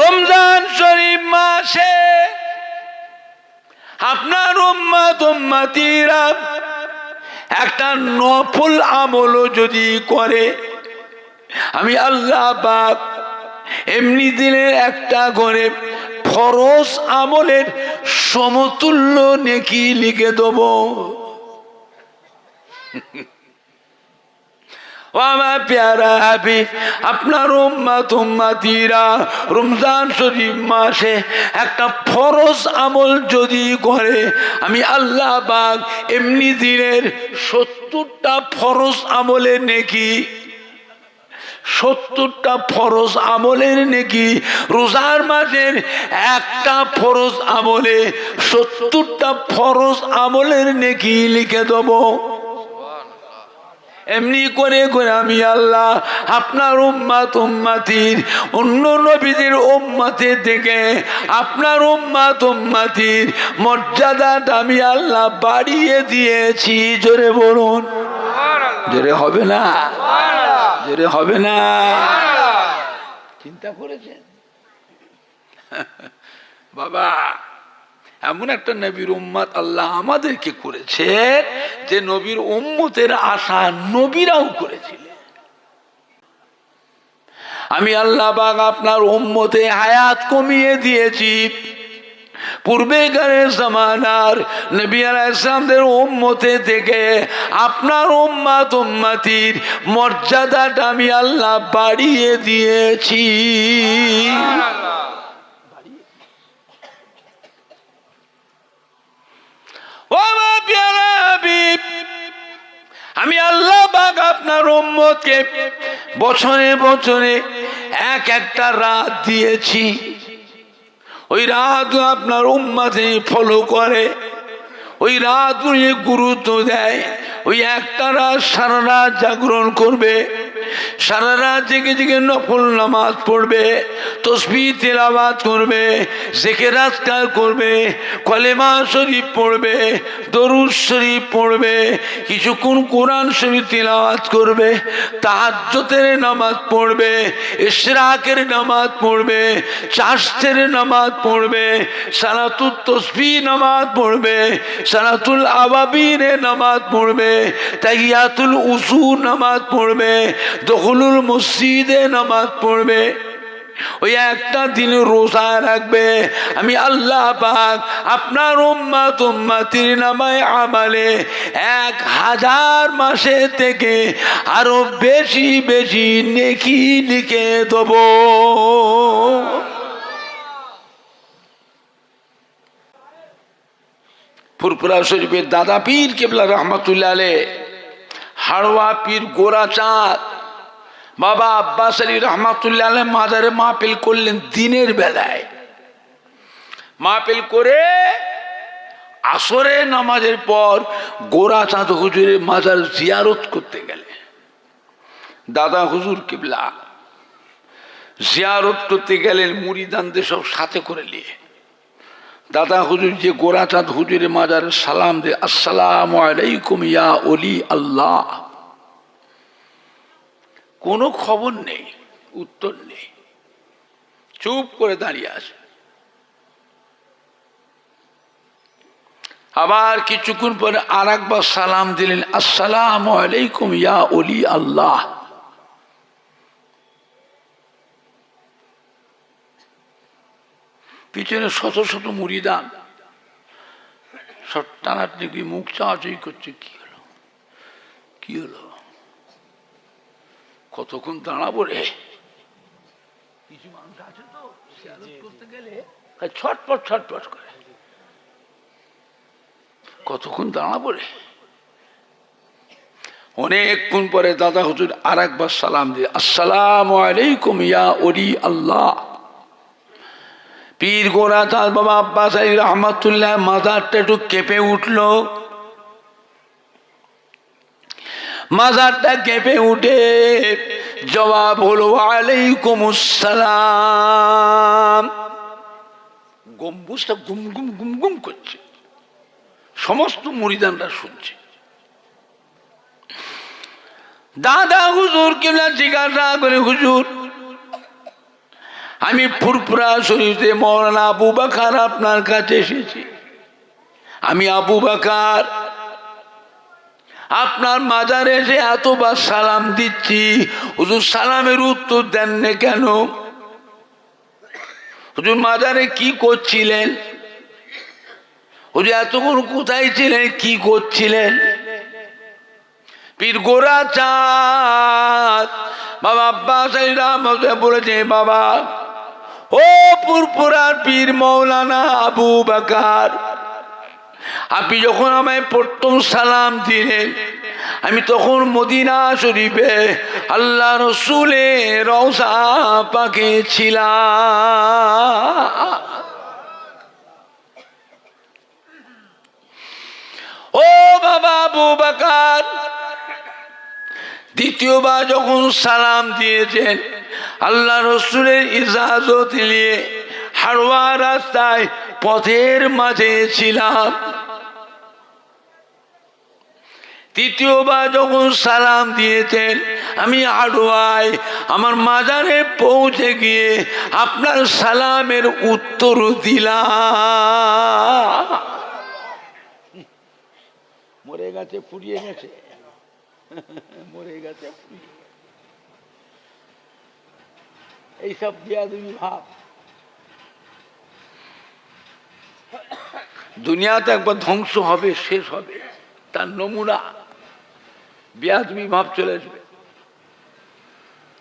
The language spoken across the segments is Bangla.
রমজান শরীফ মাসে আপনার উম্মত উম্মতিরা একটা নফল আমলও যদি করে, আমি আল্লাহ পাক এমনি দিনের একটা করে ফরজ আমলের সমতুল্য নেকি লিখে দেব। আমার প্যারা হাবিব, আপনার উম্মত উম্মতিরা রমজান শরীফ মাসে একটা ফরজ আমল যদি করে, আমি আল্লাহ পাক এমনি দিনের 70টা ফরজ আমলের নেকি, 70টা ফরজ আমলের নেকি, রোজার মাসের একটা ফরজ আমলে 70টা ফরজ আমলের নেকি লিখে দেব। এমনি করে করে আমি আল্লাহ আপনার উম্মত উম্মতির অন্য নবীদের উম্মতের থেকে আপনার উম্মত উম্মতির মর্যাদাটা আমি আল্লাহ বাড়িয়ে দিয়েছি। জোরে বলুন, জোরে হবে না, জোরে হবে না। চিন্তা করেছেন বাবা, এমন একটা নবীর উম্মত আল্লাহ আমাদেরকে করেছে যে নবীর উম্মতের আশা নবীরাও করেছিলেন। আমি আল্লাহ পাক আপনার উম্মতে হায়াত কমিয়ে দিয়েছি। পূর্বেকারের জামানার নবী আলাইহিস সালামদের উম্মতে থেকে আপনার উম্মত উম্মতির মর্যাদাটা আমি আল্লাহ বাড়িয়ে দিয়েছি। আমি আল্লাহ পাক আপনার উম্মতকে বছরে বছরে এক একটা রাত দিয়েছি। ওই রাত আপনার উম্মতে ফলো করে, ওই রাত গুরুত্ব দেয়। ওই একটা রাত সারা রাত জাগরণ করবে, সারা রাত জেগে জেগে নফল নামাজ পড়বে, তসবিহ তেলাওয়াত করবে, জিকির আজকার করবে, কলেমা শরীফ পড়বে, দরুদ শরীফ পড়বে, কিছুক্ষণ কোরআন শরীফ তেলাওয়াত করবে, তাহাজ্জুদের নামাজ পড়বে, ইশরাকের নামাজ পড়বে, চাশতের নামাজ পড়বে, সালাতুত তসবিহ নামাজ পড়বে, সালাতুল আওয়াবিনের নামাজ পড়বে, তাহিয়াতুল উযু নামাজ পড়বে, দখলুল মসজিদে নামাজ পড়বে। ওই একটা দিন রোজা রাখবে। আমি আল্লাহ পাক আপনার উম্মত উম্মতির নামায় আমালে 1000 মাসে থেকে আরো বেশি বেশি নেকি লিখে দেব। ফুরফুরা শরীফের দাদা পীর কেবলা রহমতুল্লাহ আলাইহ, হাড়োয়া পীর গোরাচাঁদ বাবা আব্বাস আলী রহমতুল্লাহ আলাইহ মাজারে মাহফিল করলেন। দিনের বেলায় মাহফিল করে আসরে নামাজের পর গোরাচাঁদ হুজুরের মাজার জিয়ারত করতে গেলে দাদা হুজুর কেবলা জিয়ারত করতে গেলেন মুরিদানদের সব সাথে করে নিয়ে। দাদা হুজুর যে গোরাচাঁদ হুজুরের মাজারে সালাম দে, আসসালামু আলাইকুম ইয়া ওলি আল্লাহ। কোনো খবর নেই, উত্তর নেই, চুপ করে দাঁড়িয়ে আছে। আবার কিছুক্ষণ পরে আর একবার সালাম দিলেন, আসসালামু আলাইকুম ইয়া ওলি আল্লাহ। পিছনে শত শত মুরিদান সব টানাটানি মুখ চাওয়াচাই করছে। কি হলো, কি হলো, কতক্ষণ দাঁড়াবো রে? কিছু মানুষ আছে তো জিয়ারত করতে গেলে ছটপট ছটপট করে, কতক্ষণ দাঁড়াবো রে? অনেকক্ষণ পরে দাদা হুজুর আর একবার সালাম দিয়ে, আসসালামু আলাইকুম ইয়া ওলি আল্লাহ। পীর গোরাচাঁদ বাবা আব্বাস আলী রহমতুল্লাহ মাজারটা একটু কেঁপে উঠল। মাজারটা কেঁপে উঠে জবাব হলো ওয়ালাইকুম আসসালাম। গম্বুজটা গুম গুম গুম গুম করছে, সমস্ত মুরিদানরা শুনছে। দাদা হুজুর কিনা জিজ্ঞাসা করে, হুজুর আমি ফুরফুরা শরীফে মৌলানা আবু বকর আপনার কাছে এসেছি। আমি আবু বকর আপনার মাজারে এসে এতবার সালাম দিচ্ছি, হুজুর সালামের উত্তর দেন না কেন? হুজুর মাজারে কি করছিলেন? হুজুর এতক্ষণ কোথায় ছিলেন, কি করছিলেন? পীর গোরা চাঁদ বাবা আব্বাস বলেছে, বাবা ও ফুরফুরার পীর মৌলানা আবু বকর, আপনি যখন আমায় প্রথম সালাম দিলেন, আমি তখন মদিনা শরীফে আল্লাহ রসুলের রওজা পাকে ছিলাম। ও বাবা আবু বকর, দ্বিতীয়বার যখন সালাম দিয়েছেন, আল্লাহ রসুলের ইজাজত নিয়ে হাড়োয়া রাস্তায় পথের মাঝে ছিলাম। তৃতীয়বার যখন সালাম দিয়েছেন, আমি হাড়োয়ায় আমার মাজারে পৌঁছে গিয়ে আপনার সালামের উত্তর দিলাম। মরে গেছে, ফুরিয়ে গেছে, মরে গেছে। এইসব বেয়াদবি ভাব দুনিয়াতে একবার ধ্বংস হবে, শেষ হবে, তার নমুনা বেয়াদবি ভাব চলে আসবে।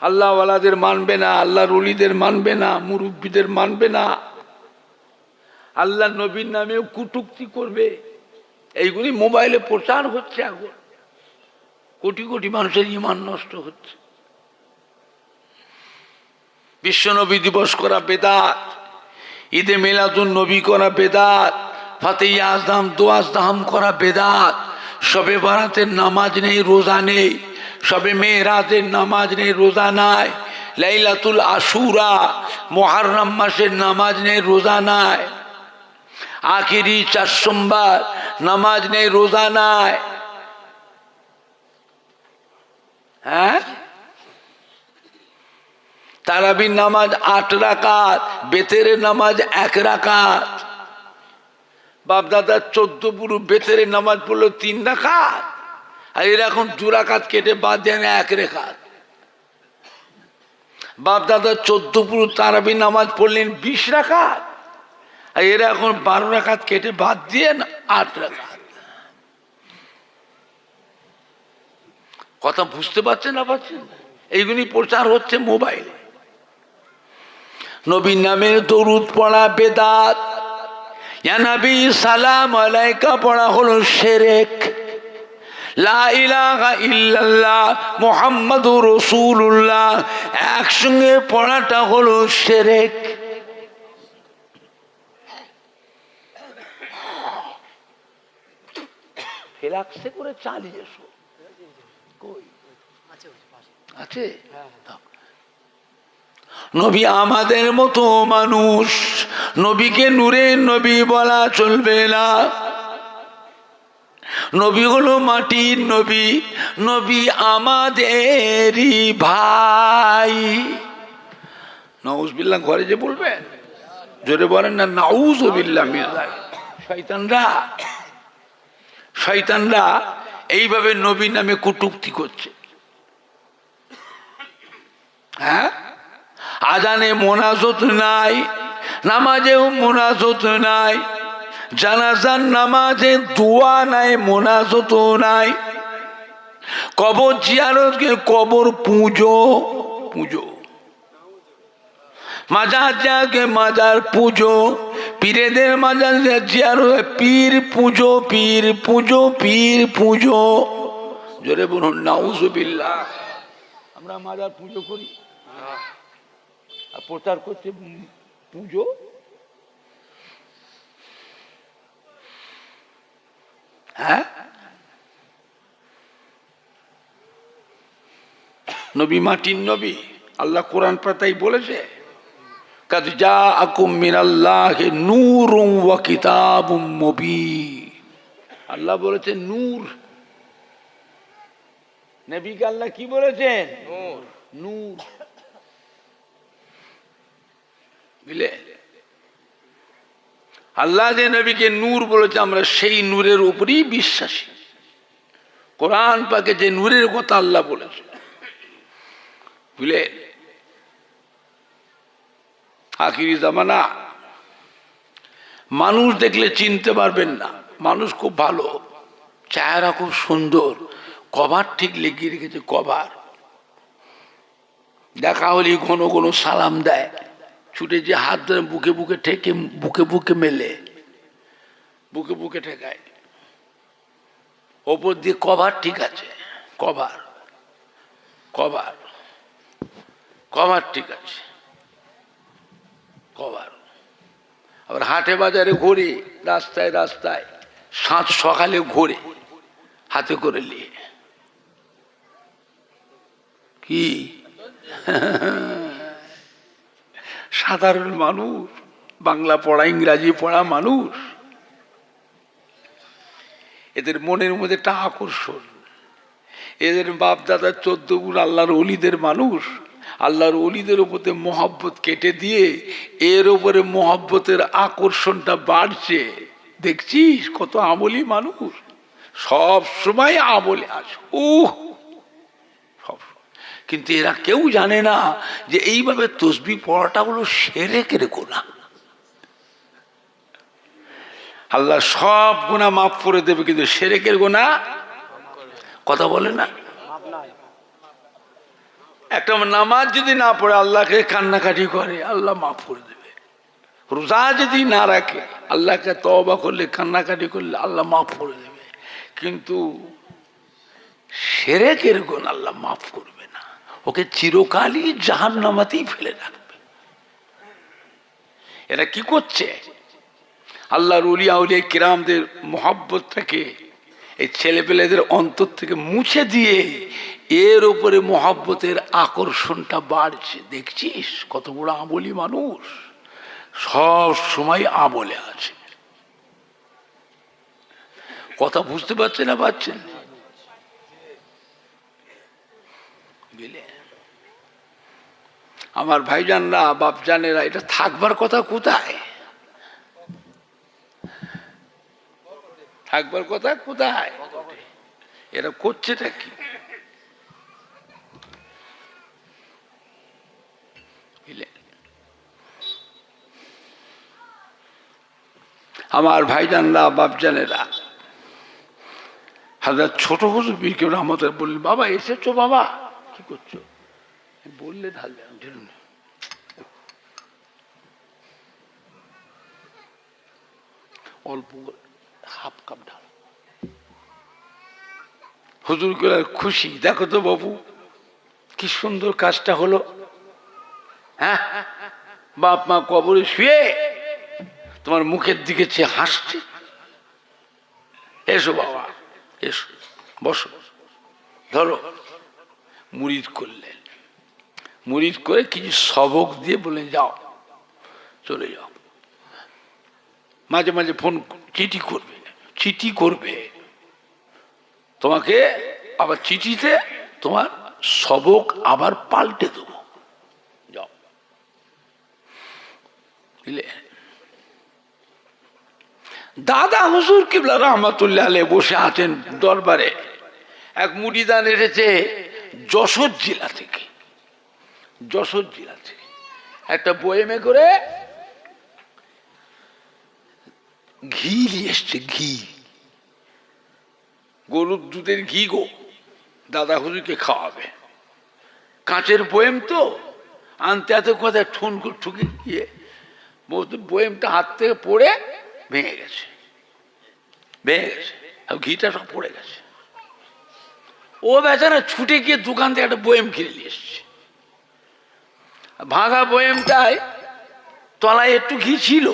আল্লাহওয়ালাদের মানবে না, আল্লাহর ওলিদের মানবে না, মুরব্বীদের মানবে না, আল্লাহ নবীর নামেও কুটুক্তি করবে। এইগুলি মোবাইলে প্রচার হচ্ছে, এখন কোটি কোটি মানুষের ঈমান নষ্ট হচ্ছে। বিশ্ব নবী দিবস করা বেদাত, ঈদে মিলাদুন নবী করা বেদাত, ফাতেহি আজম দোয়াজদাম করা বেদাত, শবে বারাতের নামাজ নেই, রোজা নেই, শবে মেরাজের নামাজ নেই, রোজা নাই, লাইলাতুল আশুরা মুহররম মাসের নামাজ নেই, রোজা নাই, আখিরি 4 সোমবার নামাজ নেই, রোজা নাই। হ্যাঁ, তারাবির নামাজ 8 রাকাত, বেতেরের নামাজ 1 রাকাত। বাপদাদার 14 পুরু বেতেরের নামাজ পড়লো 3 রাকাত, আর এরা এখন 2 রাকাত কেটে বাদ দেন 1 রাকাত। বাপদাদার 14 পুরু তারাবির নামাজ পড়লেন 20 রাকাত, আর এরা এখন 12 রাকাত কেটে বাদ দিয়ে 8 রাকাত। কথা বুঝতে পারছেন না পারছেন? এইগুলি প্রচার হচ্ছে মোবাইলে। নবীর নামের দরুদ পড়া বেদাত, ইয়া নবী সালাম আলাইকা পড়া হলো শিরক, লা ইলাহা ইল্লাল্লাহ মুহাম্মাদুর রাসূলুল্লাহ একসঙ্গে পড়াটা হলো শিরক। ফেলাক্সে করে চালিয়েছো, কই আছে? নবী আমাদের মতো মানুষ, নবীকে নূরের নবী বলা চলবে না। নবী হলো মাটির নবী, নবী আমাদেরই ভাই। নাউজুবিল্লাহ ঘরে যে বলবেন, জোরে বলেন না নাউজুবিল্লাহ। শয়তানরা এইভাবে নবীর নামে কটূক্তি করছে। হ্যাঁ, আজানে মোনাজাত নাই, নামাজেও মোনাজাত নাই, জানাজার নামাজে দোয়া নাই, মোনাজাত নাই, কবর জিয়ারতকে কবর পুজো, মাজার যাকে মাজার পুজো, পীরেদের মাজার জিয়ারত পীর পুজো, পীর পুজো, পীর পুজো। জোরে বলুন নাউজুবিল্লাহ। আমরা মাজার পুজো করি আর প্রচার করছে পুজো। হ্যাঁ, নবী মাটির নবী। আল্লাহ কোরআন পাতাই বলেছে, কাদ জাআকুম মিনাল্লাহি নূরুন ওয়া কিতাবুম মুবিন। আল্লাহ বলেছে নূর, নবীকে আল্লাহ কি বলেছেন? নূর। বুঝলে? আল্লাহ যে নবীকে নূর বলেছে আমরা সেই নূরের উপরেই বিশ্বাসী। কোরআন পাকে যে নূরের কথা আল্লাহ বলেছে, বুঝলে, আখিরি জামানা মানুষ দেখলে চিনতে পারবেন না। মানুষ খুব ভালো, চেহারা খুব সুন্দর, কভার ঠিক লেগে রেখেছে। কভার দেখা হলে ঘন ঘন সালাম দেয়, ছুটে যে হাত ধরে বুকে বুকে ঠেকে, বুকে বুকে মেলে, বুকে বুকে ঠেকায়। ওপর দিয়ে কভার ঠিক আছে, কভার কভার কভার ঠিক আছে, কভার। আবার হাটে বাজারে ঘোরে, রাস্তায় রাস্তায়, সাত সকালে ঘোরে হাতে করে নিয়ে। কি সাধারণ মানুষ, বাংলা পড়া ইংরাজি পড়া মানুষ, এদের মনের মধ্যে একটা আকর্ষণ। এদের বাপ দাদা 14 গুণ আল্লাহর ওলিদের মানুষ, আল্লাহর ওলিদের উপরে মহব্বত কেটে দিয়ে এর উপরে মহব্বতের আকর্ষণটা বাড়ছে। দেখছিস কত আমলি মানুষ, সব সময় আমলে আছে। কিন্তু এরা কেউ জানে না যে এইভাবে তসবিহ পড়াটা হলো শিরকের গুনাহ। আল্লাহ সব গুনাহ মাফ করে দেবে, কিন্তু শিরকের গুনাহ কথা বলে না। একটা নামাজ যদি না পড়ে আল্লাহকে কান্নাকাটি করে, আল্লাহ মাফ করে দেবে। রোজা যদি না রাখে, আল্লাহকে তওবা করলে, কান্নাকাটি করলে আল্লাহ মাফ করে দেবে। কিন্তু শিরকের গুনাহ আল্লাহ মাফ করবে না, ওকে চিরকালই জাহান্নামেই ফেলে রাখবে। এরা কি করছে? আল্লাহর ওলিয়া আউলিয়া কিরামদের মহব্বতটাকে এই ছেলেপেলেদের অন্তর থেকে মুছে দিয়ে এর উপরে মহব্বতের আকর্ষণটা বাড়ছে। দেখছিস কত বড় আমলি মানুষ, সব সময় আমলে আছে। কথা বুঝতে পারছে না? পাচ্ছেন? আমার ভাইজানরা, বাপজানেরা, এটা থাকবার কথা কোথায়? থাকবার কথা কোথায়? এরা করছেটা কি? আমার ভাইজানরা, বাপজানেরা, হাজার ছোট হুজুর পীর কেবলা রহমতুল্লাহ বললেন, বাবা এসেছো? বাবা কি করছো? বললে ঢালবে, অল্প হাফ কাপ ঢাল। হুজুর গুলো খুশি, দেখো তো বাবু কি সুন্দর কাজটা হলো। হ্যাঁ, বাপ মা কবরে শুয়ে তোমার মুখের দিকে চেয়ে হাসছে। এসো বাবা, এসো, বসো, ধরো। মুরিদ করলেন, মুরিদ করে কিছু সবক দিয়ে বলে যাও, চলে যাও। মাঝে মাঝে ফোন, চিঠি করবে, চিঠি করবে তোমাকে, আবার চিঠিতে তোমার সবক আবার পাল্টে দেবো, যাও। বুঝলে? দাদা হুজুর কিবলা রহমতুল্লাহ আলাইহি বসে আছেন দরবারে। এক মুরিদান এসেছে যশোর জেলা থেকে, যশোর জেলা থেকে একটা বয়েমে করে ঘি নিয়ে এসছে। ঘি, গরুর দুধের ঘি গো, দাদা হুজুরকে খাওয়াবে। কাঁচের বয়েম তো, আনতে এত কথা ঠুন ঠুকে গিয়ে বয়েমটা হাত থেকে পড়ে ভেঙে গেছে, ভেঙে গেছে, আর ঘিটা সব পড়ে গেছে। ও বেচারা ছুটে গিয়ে দোকান থেকে একটা বয়েম কিনে নিয়ে এসছে। ভাঙা বয়েমটায় তলায় একটু ঘি ছিল,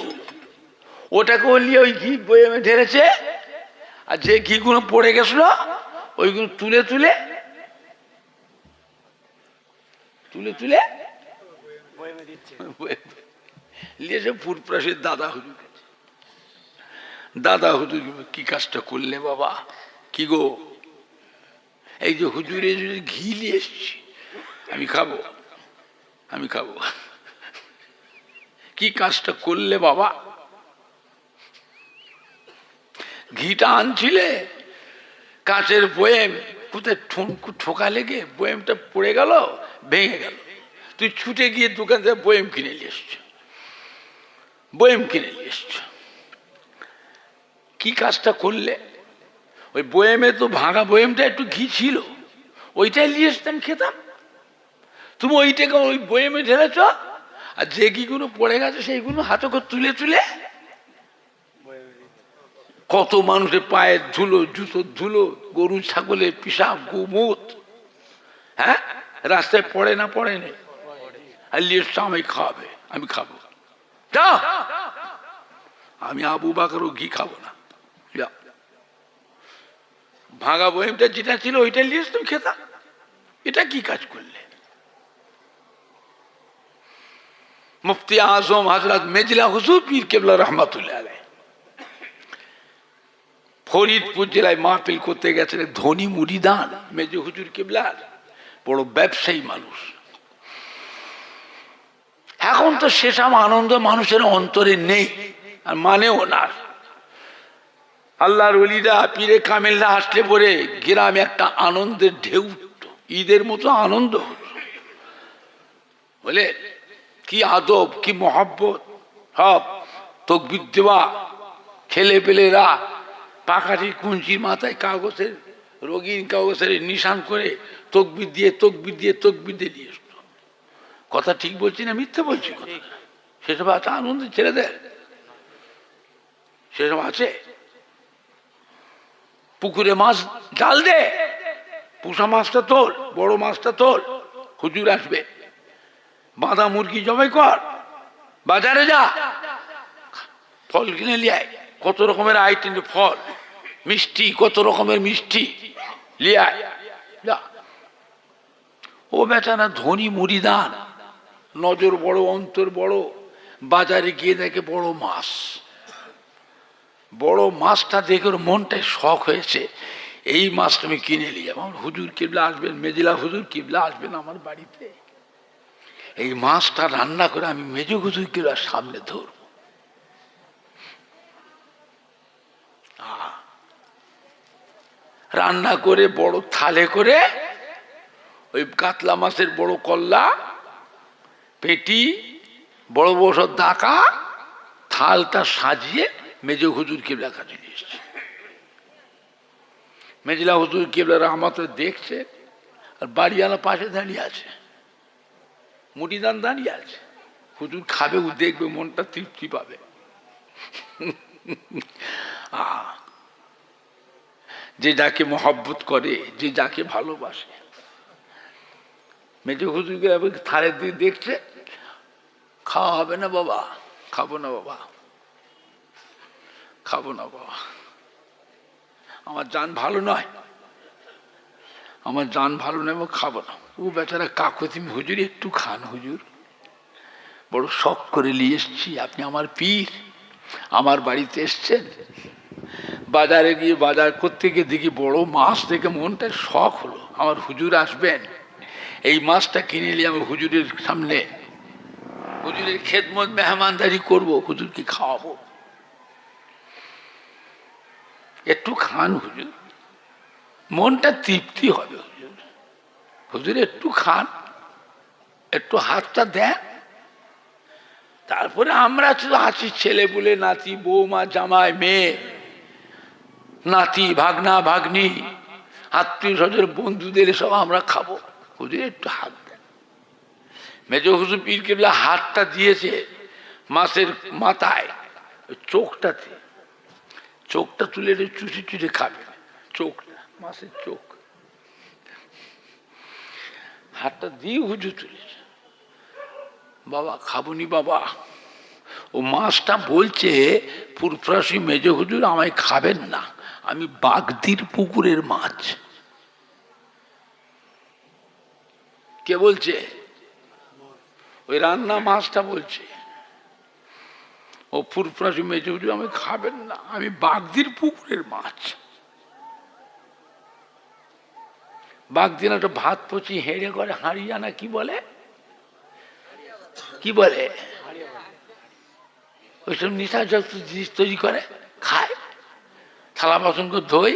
ওটাকে ও নিয়ে ওই ঘি বয়েমে ঢেলেছে, আর যে ঘিগুলো পড়ে গেছিল ওইগুলো তুলে তুলে তুলে তুলে নিয়েছে পুরপ্রাসের দাদা হুজুর কাছে। দাদা হুজুর, কি কাজটা করলে বাবা? কি গো? এই যে হুজুরে ঘি নিয়ে এসছি, আমি খাবো, আমি খাবো। কি কাজটা করলে বাবা? ঘিটা আনছিলে, কাঁচের বয়েম, কোথায় ঠোকা লেগে বয়েমটা পড়ে গেল, ভেঙে গেল, তুই ছুটে গিয়ে দোকান থেকে বয়েম কিনে নিয়ে এসছ, বয়েম কিনে নিয়ে এসছ। কি কাজটা করলে? ওই বয়েমে তো ভাঙা বয়েমটা একটু ঘি ছিল, ওইটাই নিয়ে এসতাম, খেতাম। তুমি ওইটাকে ওই বয়েমে ঢেলেছ, আর যে ঘিগুলো পড়ে গেছে সেইগুলো হাতে করে তুলে তুলে কত মানুষের পায়ের ধুলো, জুতোর ধুলো, গরু ছাগলের পিসাব গোমূত, হ্যাঁ, রাস্তায় পড়ে না পড়ে নেই, আর লিস্ট আমি খাওয়াবে, আমি খাবো, যা, আমি আবু বাকরও ঘি খাবো না। ভাঙা বইমটা যেটা ছিল ওইটা লিস্ট তুমি খেতাম। এটা কি কাজ করলে? মুফতি আজম হযরত মেজলা হুজুর পীর কেবলা রহমাতুল্লাহ আলাইহি ফরিদপুর জেলায় মাহফিল করতে গেছেন। ধনী মুরিদান মেজ হুজুর কেবলার, বড় ব্যবসায়ী মানুষ। এখন তো সেসব আনন্দ মানুষের অন্তরে নেই, আর মানেও না। আল্লাহর ওলিরা পীরে কামেলরা আসলে পরে গ্রামে একটা আনন্দের ঢেউ উঠত, ঈদের মতো আনন্দ হতো। বলে কি আদব, কি মহব্বত, সব তকবীর দেওয়া, ছেলে পেলেরা পাখাটি কুঞ্চির মাথায় কাগজের রঙিন কাগজের নিশান করে তকবীর দিয়ে তকবীর দিয়ে তকবীর দিয়ে নিয়ে আসতো। কথা ঠিক বলছি না মিথ্যে বলছি? সেসব আছে আনন্দের ছেলেদের, সেসব আছে। পুকুরে মাছ জাল দে, পুষা মাছটা তোল, বড় মাছটা তোল, হুজুর আসবে। বাঁধা মুরগি জবাই কর, বাজারে যা, ফল কিনে লিয়ে, কত রকমের আইটেম ফল, মিষ্টি, কত রকমের মিষ্টি লিয়ে যা। ও বেচারা ধনী মুরিদান, নজর বড়, অন্তর বড়, বাজারে গিয়ে দেখে বড় মাছ, বড় মাছটা দেখে ওর মনটাই শখ হয়েছে, এই মাছটা আমি কিনে নিয়ে যাবো। আমার হুজুর কিবলা আসবেন, মেজিলা হুজুর কিবলা আসবেন আমার বাড়িতে, এই মাছটা রান্না করে আমি মেজ হুজুর কিবলার সামনে ধরব। রান্না করে বড় থালে করে ওই কাতলা মাছের বড় কল্লা, পেটি, বড় বড় সব দাকা, থালটা সাজিয়ে মেজ হুজুর কিবলা কাছে নিয়ে এসছে। মেজলা হুজুর কিবলা আমাকে দেখছে, আর বাড়িওয়ালা পাশে দাঁড়িয়ে আছে, মুটিদান দাঁড়িয়ে আছে। হুজুর খাবে, ও দেখবে, মনটা তৃপ্তি পাবে। যে যাকে মহব্বত করে, যে যাকে ভালোবাসে, মেজ হুজুরকে থালের দিকে দেখছে, খাওয়া হবে না বাবা, খাবো না বাবা, খাবো না বাবা, আমার জান ভালো নয়, আমার জান ভালো নয়, খাবো না। ও বেচারা কাকুতি, হুজুর একটু খান হুজুর, বড় শখ করে নিয়ে এসছি, আপনি আমার পীর, আমার বাড়িতে এসছেন। বাজারে গিয়ে বাজার করতে গিয়ে দেখি বড় মাছ দেখে মনটা শখ হলো, আমার হুজুর আসবেন, এই মাছটা কিনে নিয়ে আমি হুজুরের সামনে, হুজুরের খেদমত মেহমানদারি করবো, হুজুরকে খাওয়াবো। একটু খান হুজুর, মনটা তৃপ্তি হবে হুজুর, হুজুর একটু খান, একটু হাতটা দেন। তারপরে আমরা আছি, ছেলে বলে, নাতি, বৌমা, জামাই, মেয়ে, নাতি, ভাগনা, ভাগ্নি, আত্মীয় স্বজন, বন্ধুদের সব আমরা খাবো, হুজুর একটু হাত দেন। মেজ হুজুর পীর কেবলা হাতটা দিয়েছে মাছের মাথায়, চোখটাতে, চোখটা তুলে চুষে চুষে খাবে, চোখটা, মাছের চোখ, হাতটা দিয়ে হুজুর তুলেছে। বাবা খাবনি বাবা, ও মাছটা বলছে, ফুরফুরাসি মেজ হুজুর আমায় খাবেন না, আমি বাগদির পুকুরের মাছ। কে বলছে? ওই রান্না মাছটা বলছে, ও ফুরফুরাসি মেজ হুজুর আমায় খাবেন না, আমি বাগদির পুকুরের মাছ। বাগদিন একটা ভাত পচি হেঁড়ে করে, হাঁড়িয়া না কি বলে, কি বলে, ওইসব নেশাযুক্ত জিনিস তৈরি করে খায়, থালা বাসন করে ধোয়,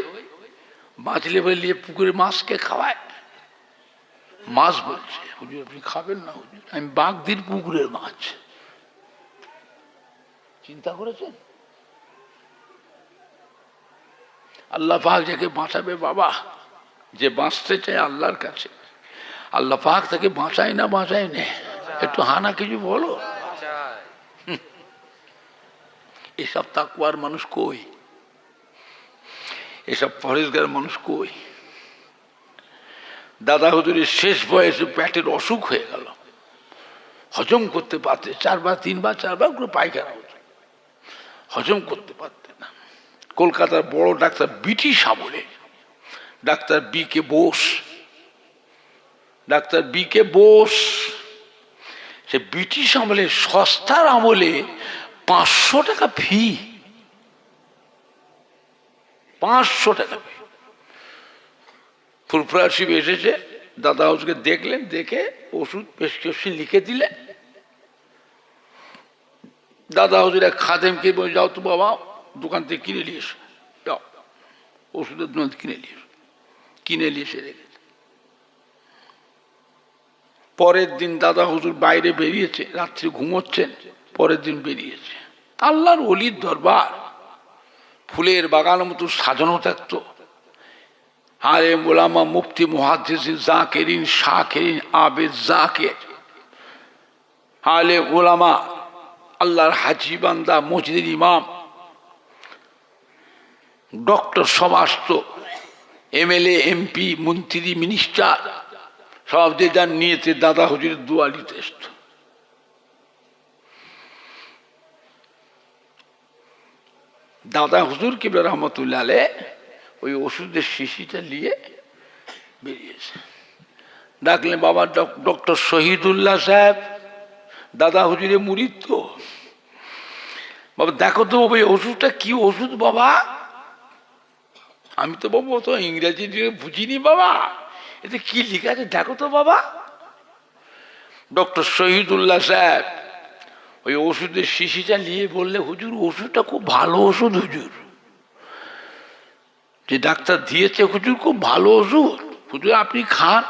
বাঁচলে বলিয়ে পুকুরে মাছকে খাওয়ায়। মাছ বলছে, হুজুর আপনি খাবেন না হুজুর, আমি বাগদির পুকুরের মাছ। চিন্তা করেছেন? আল্লাহ পাক যাকে বাঁচাবে বাবা, যে বাঁচতে চায় আল্লাহর কাছে, আল্লাহ পাক তাকে বাঁচায় না বাঁচায় নে। একটু হানা কিছু বলো। এসব তাকওয়ার মানুষ কই? এসব পরেশগার মানুষ কই? দাদা হুজুরের শেষ বয়সে পেটের অসুখ হয়ে গেল, হজম করতে পারতে, 4 বার 3 বার 4 বার করে পায়খানা হতো, হজম করতে পারতেন না। কলকাতার বড় ডাক্তার, ব্রিটিশ আমলে ডাক্তার বি কে বোস, ডাক্তার বি কে বোস, সে ব্রিটিশ আমলে সস্তার আমলে 500 টাকা ফি, 500 টাকা ফি। ফুরফুরা শিব এসেছে, দাদা হুজুরকে দেখলেন, দেখে ওষুধ প্রেসক্রিপশন লিখে দিলেন। দাদা হুজুর এক খাদেমকে বলে, যাও তো বাবা দোকান থেকে কিনে নিয়ে এসো, যাও ওষুধের দোকান কিনে নিয়ে এসো। কিনে নিয়ে এসে রেখেছে। পরের দিন দাদা হুজুর বাইরে বেরিয়েছে, রাত্রে ঘুমোচ্ছেন, পরের দিন বেরিয়েছে। আল্লাহর ওলির দরবার ফুলের বাগানের মতো সাজানো থাকতো। আলেম ওলামা মুফতি মুহাদ্দিস জাকিরিন শাকিরিন আবেদ জাকির, আলেম ওলামা, আল্লাহর হাজি বান্দা, মসজিদের ইমাম, ডক্টর সব আসতো, এমএলএ এমপি মন্ত্রী মিনিস্টার সব যে যার নিয়েছে দাদা হুজুরের দোয়া নিতে আসতো। দাদা হুজুর কিবলা রহমতুল্লাহ আলাইহ ওই ওষুধের শিশিটা নিয়ে বেরিয়েছে। ডাকলেন, বাবা ডক্টর শহীদুল্লাহ সাহেব, দাদা হুজুরের মুরিদ তো, বাবা দেখো তো বাবা এই ওষুধটা কি ওষুধ বাবা। আমি তো বাবা তো ইংরেজি বুঝিনি বাবা, এতে কি লেখা আছে দেখো তো বাবা। ডক্টর শহীদুল্লাহ সাহেব ওই ওষুধের শিশিটা নিয়ে বললে, হুজুর ওষুধটা খুব ভালো ওষুধ হুজুর, যে ডাক্তার দিয়েছে হুজুর খুব ভালো ওষুধ, হুজুর আপনি খান,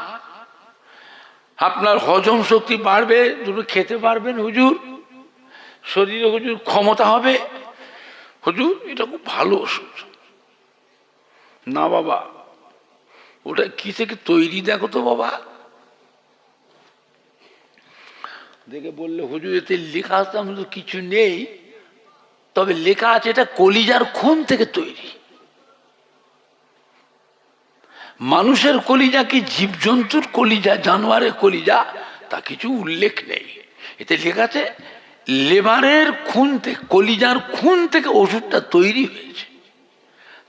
আপনার হজম শক্তি বাড়বে, দুটো খেতে পারবেন হুজুর, শরীরে হুজুর ক্ষমতা হবে, হুজুর এটা খুব ভালো ওষুধ। না বাবা ওটা কি থেকে তৈরি দেখো তো বাবা। দেখে বললে, হুজুর এতে লেখা আছে আমাদের কিছু নেই, তবে লেখা আছে এটা কলিজার খুন থেকে তৈরি। মানুষের কলিজা কি জীবজন্তুর কলিজা, জানোয়ারের কলিজা, তা কিছু উল্লেখ নেই। এতে লেখা আছে লেবারের খুন থেকে, কলিজার খুন থেকে ওষুধটা তৈরি হয়েছে।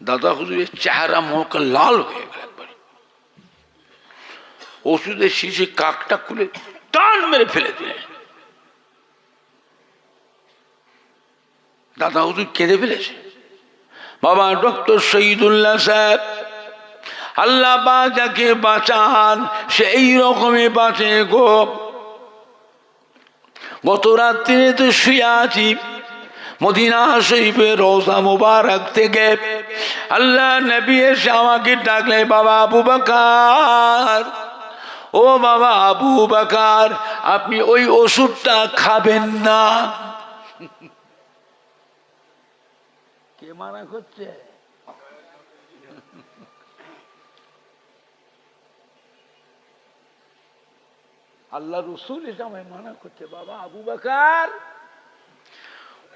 দাদা হুজুরের চেহারা মুখ লাল হয়ে গেল একবারে। ওষুধের শিশি কাকটা খুলে টান মেরে ফেলে দিলেন। দাদা হুজুর কেঁদে ফেলেছে। বাবা ডক্টর শহীদুল্লাহ সাহেব, আল্লাহ পাক যাকে বাঁচান সেই রকমই বাঁচে গো। গত রাত্রিতে তো শুয়ে আছি, মদিনা শরীফের রওজা মুবারক থেকে আল্লাহ নবী এসে আমাকে ডাকলে, বাবা আবু বকর, ও বাবা আবু বকর, আপনি ওই ওষুধটা খাবেন না। কে মানা করছে? আল্লাহ রসুল এটা আমায় মানা করছে, বাবা আবু বকর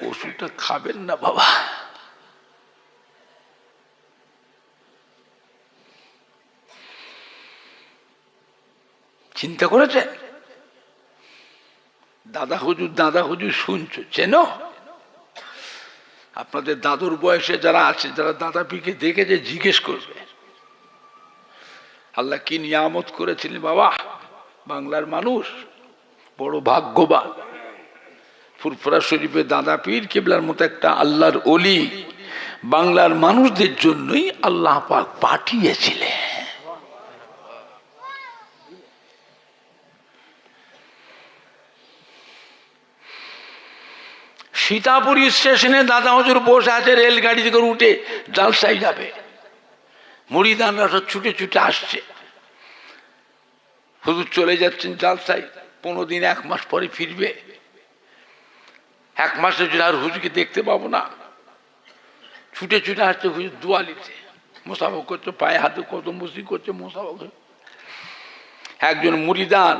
ওষুধটা খাবেন না বাবা। চিন্তা করেছেন? দাদা হুজুর শুনছো, চেনো? আপনাদের দাদুর বয়সে যারা আছে, যারা দাদা পীরকে দেখেছে জিজ্ঞেস করবে আল্লাহ কি নিয়ামত করেছিলেন বাবা। বাংলার মানুষ বড় ভাগ্যবান। ফুরফুরা শরীফে দাদা পীর কেবলার মতো একটা আল্লাহর ওলি বাংলার মানুষদের জন্যই আল্লাহ পাক পাঠিয়েছিলেন। সীতাপুর স্টেশনে দাদা হুজুর বসে আছে, রেলগাড়ি থেকে উঠে জালসায় যাবে। মুরিদানরা সব ছুটে ছুটে আসছে। হুজুর চলে যাচ্ছেন জালসায়, 15 দিন 1 মাস পরে ফিরবে। 1 মাসের জন্য আর হুজুরকে দেখতে পাবো না। ছুটে ছুটে আসছে হুজুর দুয়ালিতে, মোসাফা করছে, পায়ে হাতে কত মুসি করছে, মোসাফা করছে। একজন মুরিদান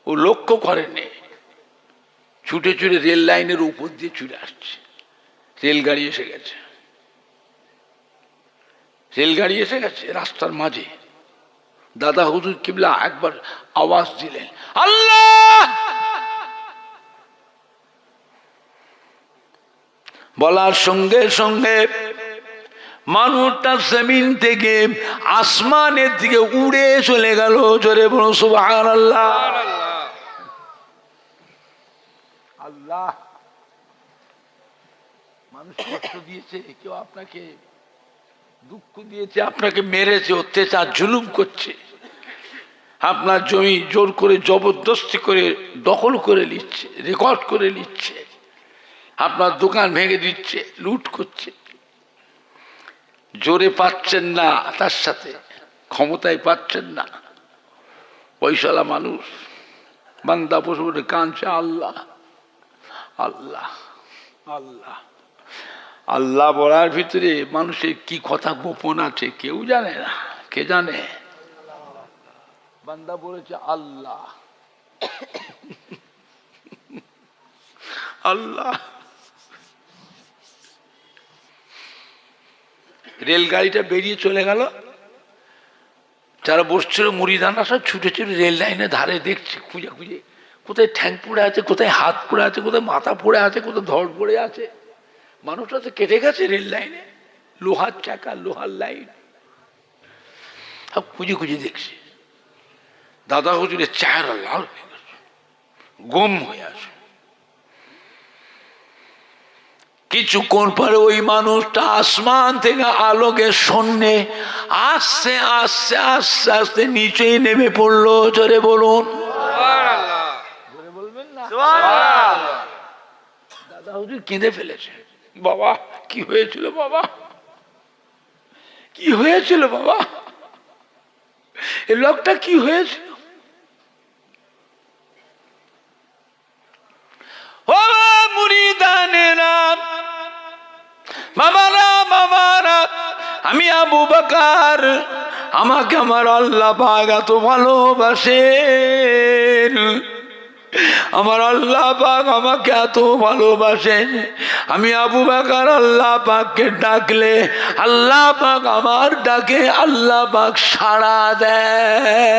ও লক্ষ্য করেনি, ছুটে ছুটে রেল লাইনের উপর দিয়ে ছুটে আসছে। রেলগাড়ি এসে গেছে, রেলগাড়ি এসে গেছে রাস্তার মাঝে। দাদা হুজুর কিবলা একবার আওয়াজ দিলেন, আল্লাহ! বলার সঙ্গে সঙ্গে মানুষটা জমিন থেকে আসমানের দিকে উড়ে চলে গেল। জোরে বলো সুবহানাল্লাহ। আল্লাহ! মানুষ কষ্ট দিয়েছে, কেউ আপনাকে দুঃখ দিয়েছে, আপনাকে মেরেছে, অত্যাচার জুলুম করছে, আপনার জমি জোর করে জবরদস্তি করে দখল করে নিচ্ছে, রেকর্ড করে নিচ্ছে, আপনার দোকান ভেঙে দিচ্ছে, লুট করছে। জোরে পাচ্ছেন না, তার সাথে ক্ষমতায় পাচ্ছেন না, পয়সালা মানুষ। বান্দা বসে বসে কাঁদছে, আল্লাহ আল্লাহ আল্লাহ আল্লাহ। বলার ভিতরে মানুষের কি কথা গোপন আছে কেউ জানে না। কে জানে? বান্দা বলেছে আল্লাহ আল্লাহ। রেলগাড়িটা বেরিয়ে চলে গেল। যারা বসছিল মুরিদানরা সব ছুটে ছুটে রেল লাইনের ধারে দেখছে, খুঁজে খুঁজে কোথায় ঠ্যাং পড়ে আছে, কোথায় হাত পড়ে আছে, কোথায় মাথা পড়ে আছে, কোথায় ধর পড়ে আছে। মানুষটা তো কেটে গেছে রেল লাইনে, লোহার চাকা, লোহার লাইন, সব খুঁজে খুঁজে দেখছে। দাদা হুজুরের চেহারা লাল হয়ে গেছে, গম হয়ে আছে। কিছুক্ষণ পরে ওই মানুষটা আসমান থেকে আলোকে শূন্যে আস্তে আস্তে আস্তে আস্তে নিচেই নেমে পড়লো। জোরে বলুন বলবেন না? দাদা হুজুর কেঁদে ফেলেছে। বাবা কি হয়েছিল, বাবা কি হয়েছিল, বাবা এই লোকটা কি হয়েছিল? ও মুরিদানেরা, বাবারা বাবারা, আমি আবু বকর, আমাকে আমার আল্লাহ পাক এত ভালোবাসেন, আমার আল্লাহ পাক আমাকে এত ভালোবাসেন। আমি আবু বকর আল্লাহ পাককে ডাকলে আল্লাহ পাক আমার ডাকে আল্লাহ পাক সাড়া দেয়।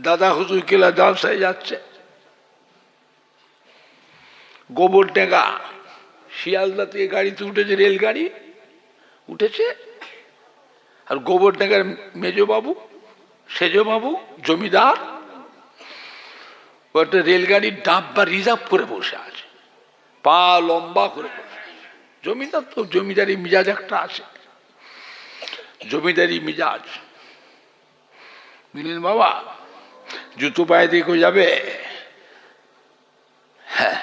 দাদা হুজুর কিলা জালসায় যাচ্ছে, গোবর ডেঙ্গা শিয়ালদা থেকে গাড়িতে উঠেছে, রেলগাড়ি উঠেছে। আর গোবর ডেঙ্গার মেজবাবু, সেজবাবু, জমিদার, একটা রেলগাড়ির ডাব্বা রিজার্ভ করে বসে আছে, পা লম্বা করে বসে আছে। জমিদার তো জমিদারি মিজাজ একটা আছে, জমিদারি মিজাজ। বুঝলেন বাবা, জুতো পায়ে দিয়ে যাবে, হ্যাঁ,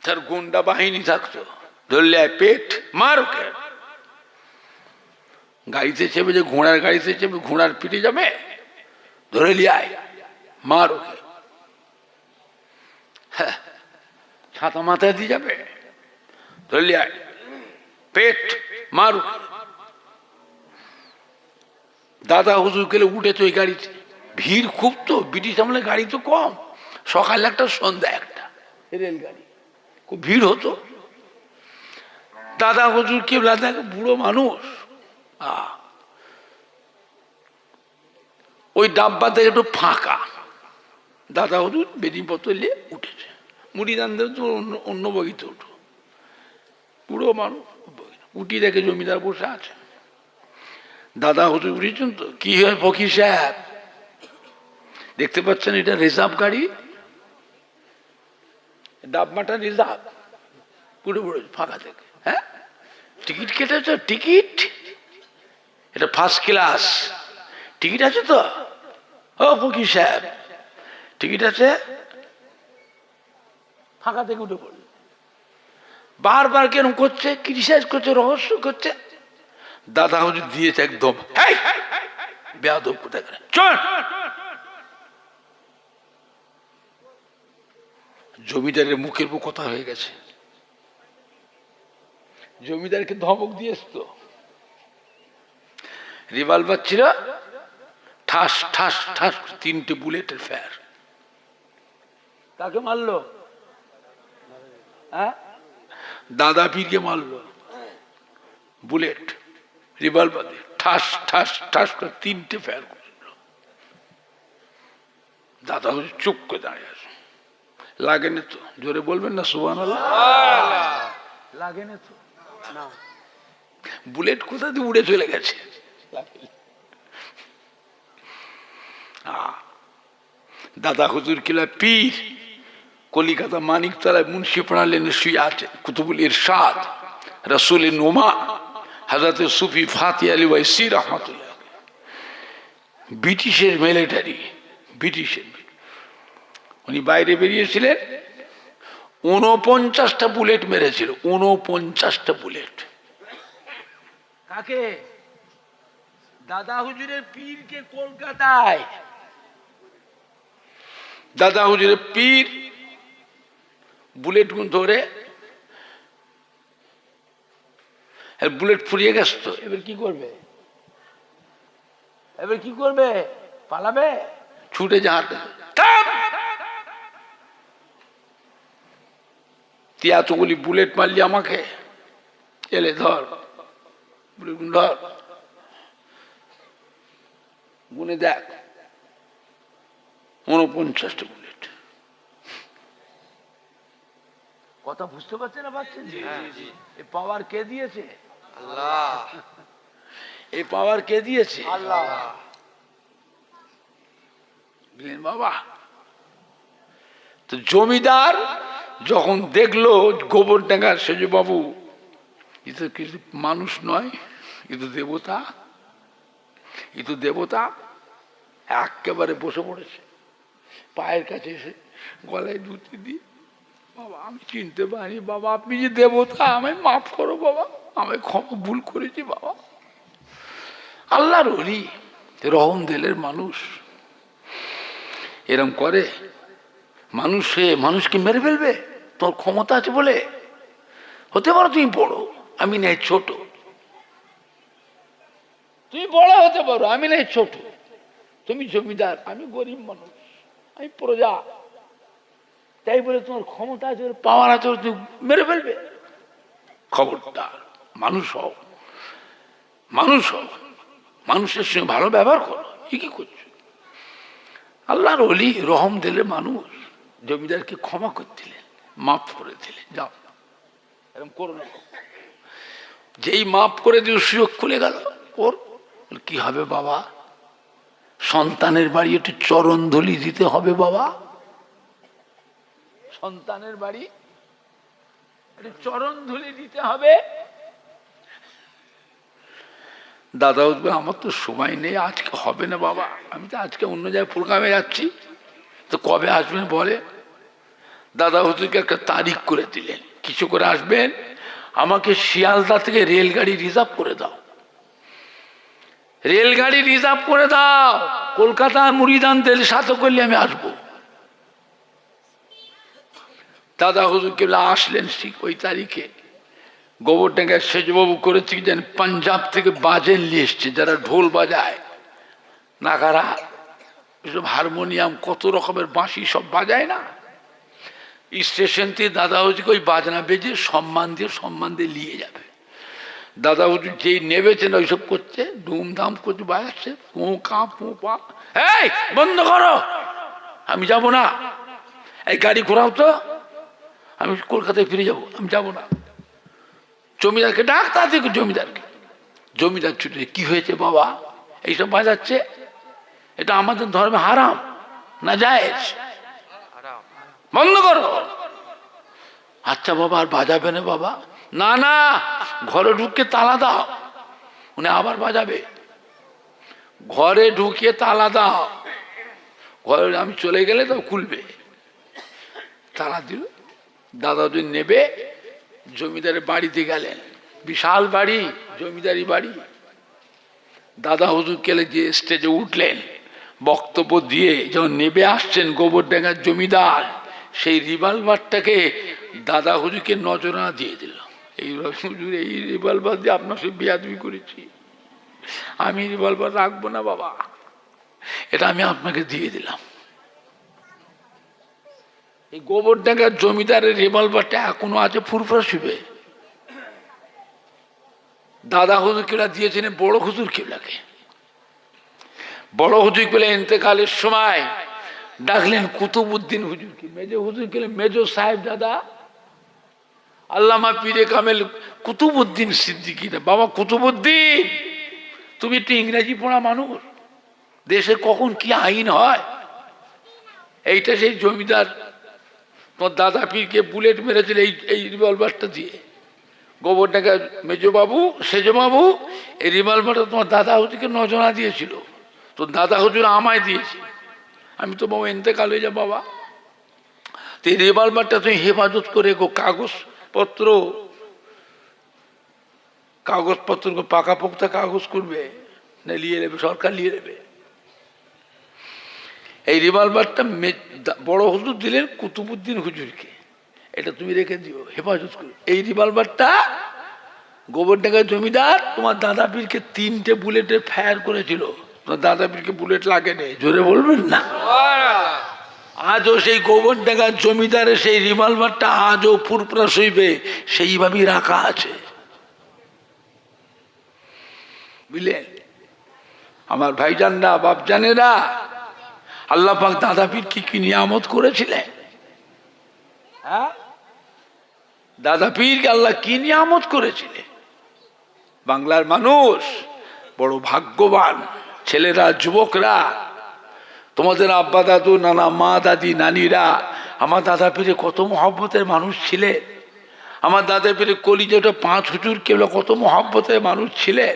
তার গুন্ডা বাহিনী থাকতো, ধরলে পেট মার ওকে। গাড়িতে চেপে, যে ঘোড়ার গাড়িতে চেপে ঘোড়ার পিঠে যাবে, ধরে লিয়ায় মার ওকে। হ্যাঁ, ছাতা মাথায় দিয়ে যাবে, ধরে লিয়ায় পেট মার ওকে। দাদা হুজুর গেলে উঠেছে ওই গাড়িতে, ভিড় খুব তো, ব্রিটিশ আমলে গাড়ি তো কম, সকাল একটা সন্ধ্যা একটা রেলগাড়ি, খুব ভিড় হতো। দাদা হুজুর কি দেখে, বুড়ো মানুষ, ওই ডাব্বা থেকে একটু ফাঁকা, দাদা হুজুর বেদিনপত্র নিয়ে উঠেছে। মুড়িদানদের তো অন্য বগিতে উঠো, বুড়ো মানুষ উঠি দেখে জমিদার বসে আছে। দাদা হুজুর উঠেছেন তো, কি হয় ফকির সাহেব, দেখতে পাচ্ছেন এটা রিজার্ভ গাড়ি, ডাব্বাটা রিজার্ভ, পুরো পুরো ফাঁকা থেকে। হ্যাঁ, টিকিট কেটেছ? টিকিট এটা ফার্স্ট ক্লাস। টিকিট আছে তো? ও ফকির সাহেব, টিকিট আছে? ফাঁকা থেকে উঠে পড়ল। বারবার কেন করছে, ক্রিটিসাইজ করছে, রহস্য করছে। দাদা হুজুর দিয়েছে একদম, বেয়াদব কোথায় করে, চল। জমিদারের মুখের উপর কথা হয়ে গেছে। জমিদারকে ধমক দিয়েছ তো। রিভলভার ছিল, ঠাস ঠাস ঠাস 3টে বুলেটের ফায়ার। কাকে মারলো? হ্যাঁ, দাদা পীরকে মারলো বুলেট, রিভলভার দিয়ে ঠাস ঠাস ঠাস করে 3টে ফায়ার করল। দাদা হচ্ছে চুপ করে দাঁড়িয়ে আছে। লাগেনি তো? জোরে বলবেন না সুবহানাল্লাহ। লাগেনি তো? বুলেট কোথা দিয়ে উড়ে চলে গেছে। দাদা হুজুর কিলা পীর কলিকাতা মানিকতলায় মুন্সিপাড়া লেনে শুয়ে আছে। কুতুবুল ইরশাদ, রসুল নোমা, হযরত সুফি ফাতি আলী ওয়াইসি রহমাতুল্লাহ। ব্রিটিশের মিলিটারি, ব্রিটিশের উনি বাইরে বেরিয়েছিলেন, 49টা বুলেট মেরেছিল। 49টা বুলেট। কাকে? দাদা হুজুরের পীরকে। কলকাতায় দাদা হুজুরের পীর বুলেট ধরে, বুলেট ফুরিয়ে গেছে তো। এবার কি করবে? এবার কি করবে? পালাবে? ছুটে যাহাতে তুই এতগুলি বুলেট মারলি আমাকে, এলে ধর, বুলেট ধর, গুনে দেখ, 49টা বুলেট। কথা বুঝতে পারছে না? পাচ্ছেন? এই পাওয়ার কে দিয়েছে? আল্লাহ। এই পাওয়ার কে দিয়েছে? আল্লাহ। বুঝলেন বাবা? তো জমিদার যখন দেখলো গোবরডাঙ্গার সেজু বাবু, এ তো কিছু মানুষ নয়, এ তো দেবতা, এ তো দেবতা, একেবারে বসে পড়েছে পায়ের কাছে এসে গলায় ধুতি দিয়ে, বাবা আমি চিনতে পারি, বাবা আপনি যে দেবতা, আমায় মাফ করো বাবা, আমায় ক্ষমা, ভুল করেছি বাবা। আল্লাহর ওলি, রহম দিলের মানুষ এরম করে। মানুষ হয়ে মানুষকে মেরে ফেলবে? তোর ক্ষমতা আছে বলে? হতে পারো তুমি বড়, আমি নাই ছোট। তুমি বড় হতে পারো, আমি নাই ছোট। তুমি জমিদার, আমি গরিব মানুষ, আমি প্রজা। তাই বলে তোমার ক্ষমতা আছে, পাওয়ার আছে, তুমি মেরে ফেলবে? খবরদার, মানুষ হও, মানুষ হও, মানুষের সঙ্গে ভালো ব্যবহার করো। কি করছো? আল্লাহর ওলি, রহম দিলে মানুষ, জমিদারকে ক্ষমা করে দিলেন, মাফ করে দিলেন, যাও এরকম করো না। যেই মাফ করে দিয়ে সুযোগ খুলে গেল ওর, কি হবে বাবা? সন্তানের বাড়ি একটু চরণধুলি দিতে হবে বাবা। সন্তানের বাড়ি একটু চরণধুলি দিতে হবে। দাদা উঠবে, আমার তো সময় নেই, আজকে হবে না বাবা, আমি তো আজকে অন্য জায়গায় প্রোগ্রামে যাচ্ছি। তো কবে আসবেন বলে? দাদা হুজুরকে একটা তারিখ করে দিলেন, কিছু করে আসবেন, আমাকে শিয়ালদা থেকে রেলগাড়ি রিজার্ভ করে দাও, রেলগাড়ি রিজার্ভ করে দাও, কলকাতা মুড়িদান তেল সাথে করলে আমি আসবো। দাদা হুজুরকে আসলেন ঠিক ওই তারিখে। গোবরডাঙ্গায় সেজবাবু করেছে কি জানেন? পাঞ্জাব থেকে বাজেন নিয়ে এসছে, যারা ঢোল বাজায়, নাগারা, এসব হারমোনিয়াম, কত রকমের বাঁশি সব বাজায় না, স্টেশন থেকে দাদা হুজুরকে ওই বাজনা বেজে সম্মান দিয়ে নিয়ে যাবে। দাদা হুজুর যেই নেবেছেন ওইসব করছে, ধুমধাম করছে, বাজাচ্ছে, পোঁকা পোঁপা, এই বন্ধ করো, আমি যাব না, এই গাড়ি ঘোরাও তো, আমি কলকাতায় ফিরে যাব, আমি যাব না। জমিদারকে ডাক, তাদেরকে জমিদারকে। জমিদার ছুটে, কি হয়েছে বাবা? এইসব বাজাচ্ছে, এটা আমাদের ধর্মে হারাম, না জায়েজ, বন্ধ করো। আচ্ছা বাবা, আর বাজাবে না বাবা? না না, ঘরে ঢুকে তালা দাও। উনি আবার বাজাবে, ঘরে ঢুকিয়ে তালা দাও, ঘরে আমি চলে গেলে তো খুলবে। তালা দিল। দাদা যদি নেবে জমিদারের বাড়িতে গেলেন, বিশাল বাড়ি, জমিদারি বাড়ি। দাদা হুজুর কেলে যে স্টেজে উঠলেন, বক্তব্য দিয়ে যখন নেবে আসছেন গোবরডাঙ্গার জমিদার, সেই রিভলভারটাকে দাদা হুজুরকে নজরানা দিয়ে দিল। এই হুজুর, এই রিভলভার দিয়ে আপনার সব বেয়াদবি করেছি, আমি রিভলভার রাখবো না বাবা, এটা আমি আপনাকে দিয়ে দিলাম। এই গোবরডাঙ্গার জমিদারের রিভলভারটা এখনো আছে ফুরফুরা শিবে। দাদা হুজুর কেবলা দিয়েছিলেন বড় হুজুর কেবলাকে। বড় হুজুর কেবলা ইন্তেকালের সময় ডাকলেন কুতুবউদ্দিন হুজুরকে, মেজো হুজুর কেলে মেজো সাহেব দাদা আল্লামা পীরে কামেল কুতুবউদ্দিন সিদ্দিকী। বাবা কুতুবউদ্দিন, তুমি একটু ইংরেজি পড়া মানুষ, দেশে কখন কি আইন হয়। এইটা সেই জমিদার তোমার দাদা পীরকে বুলেট মেরেছিল এই রিভলভারটা দিয়ে। গোবরডাঙ্গা মেজবাবু সেজবাবু এই রিভলভারটা তোমার দাদা হুজুরকে নজরা দিয়েছিল, তো দাদা হুজুর আমায় দিয়েছে। আমি তো বাবা ইন্তেকাল হয়ে যাব বাবা, তো এই রিভলভারটা তুমি হেফাজত করে কাগজপত্র পাকাপোক্তা কাগজ করবে না, নিয়ে নেবে, সরকার নিয়ে নেবে। এই রিভলভারটা বড় হুজুর দিলেন কুতুবউদ্দিন হুজুরকে, এটা তুমি রেখে দিও, হেফাজত করো। এই রিভলভারটা গোবরডাঙ্গার জমিদার তোমার দাদা পীরকে 3টে বুলেটে ফায়ার করেছিল, তোমার দাদা পীরকে বুলেট লাগে নেই, জোরে বলবেন না। আজও সেই গোবরডাঙ্গার জমিদারের সেই রিভলভারটা আজও ফুরফুরা শরীফে সেইভাবেই রাখা আছে, বুঝলেন আমার ভাইজানরা বাপজানেরা। আল্লাহ পাক দাদা পীরকে কি নিয়ামত করেছিলেন, হ্যাঁ দাদা পীরকে আল্লাহ কি নিয়ামত করেছিলেন। বাংলার মানুষ বড় ভাগ্যবান, ছেলেরা যুবকরা, তোমাদের আব্বা দাদু নানা মা দাদি নানিরা আমার দাদা পীরে কত মহব্বতের মানুষ ছিলেন। আমার দাদা পীরে কলিজাটা 5 হুজুর কেবল কত মহব্বতের মানুষ ছিলেন।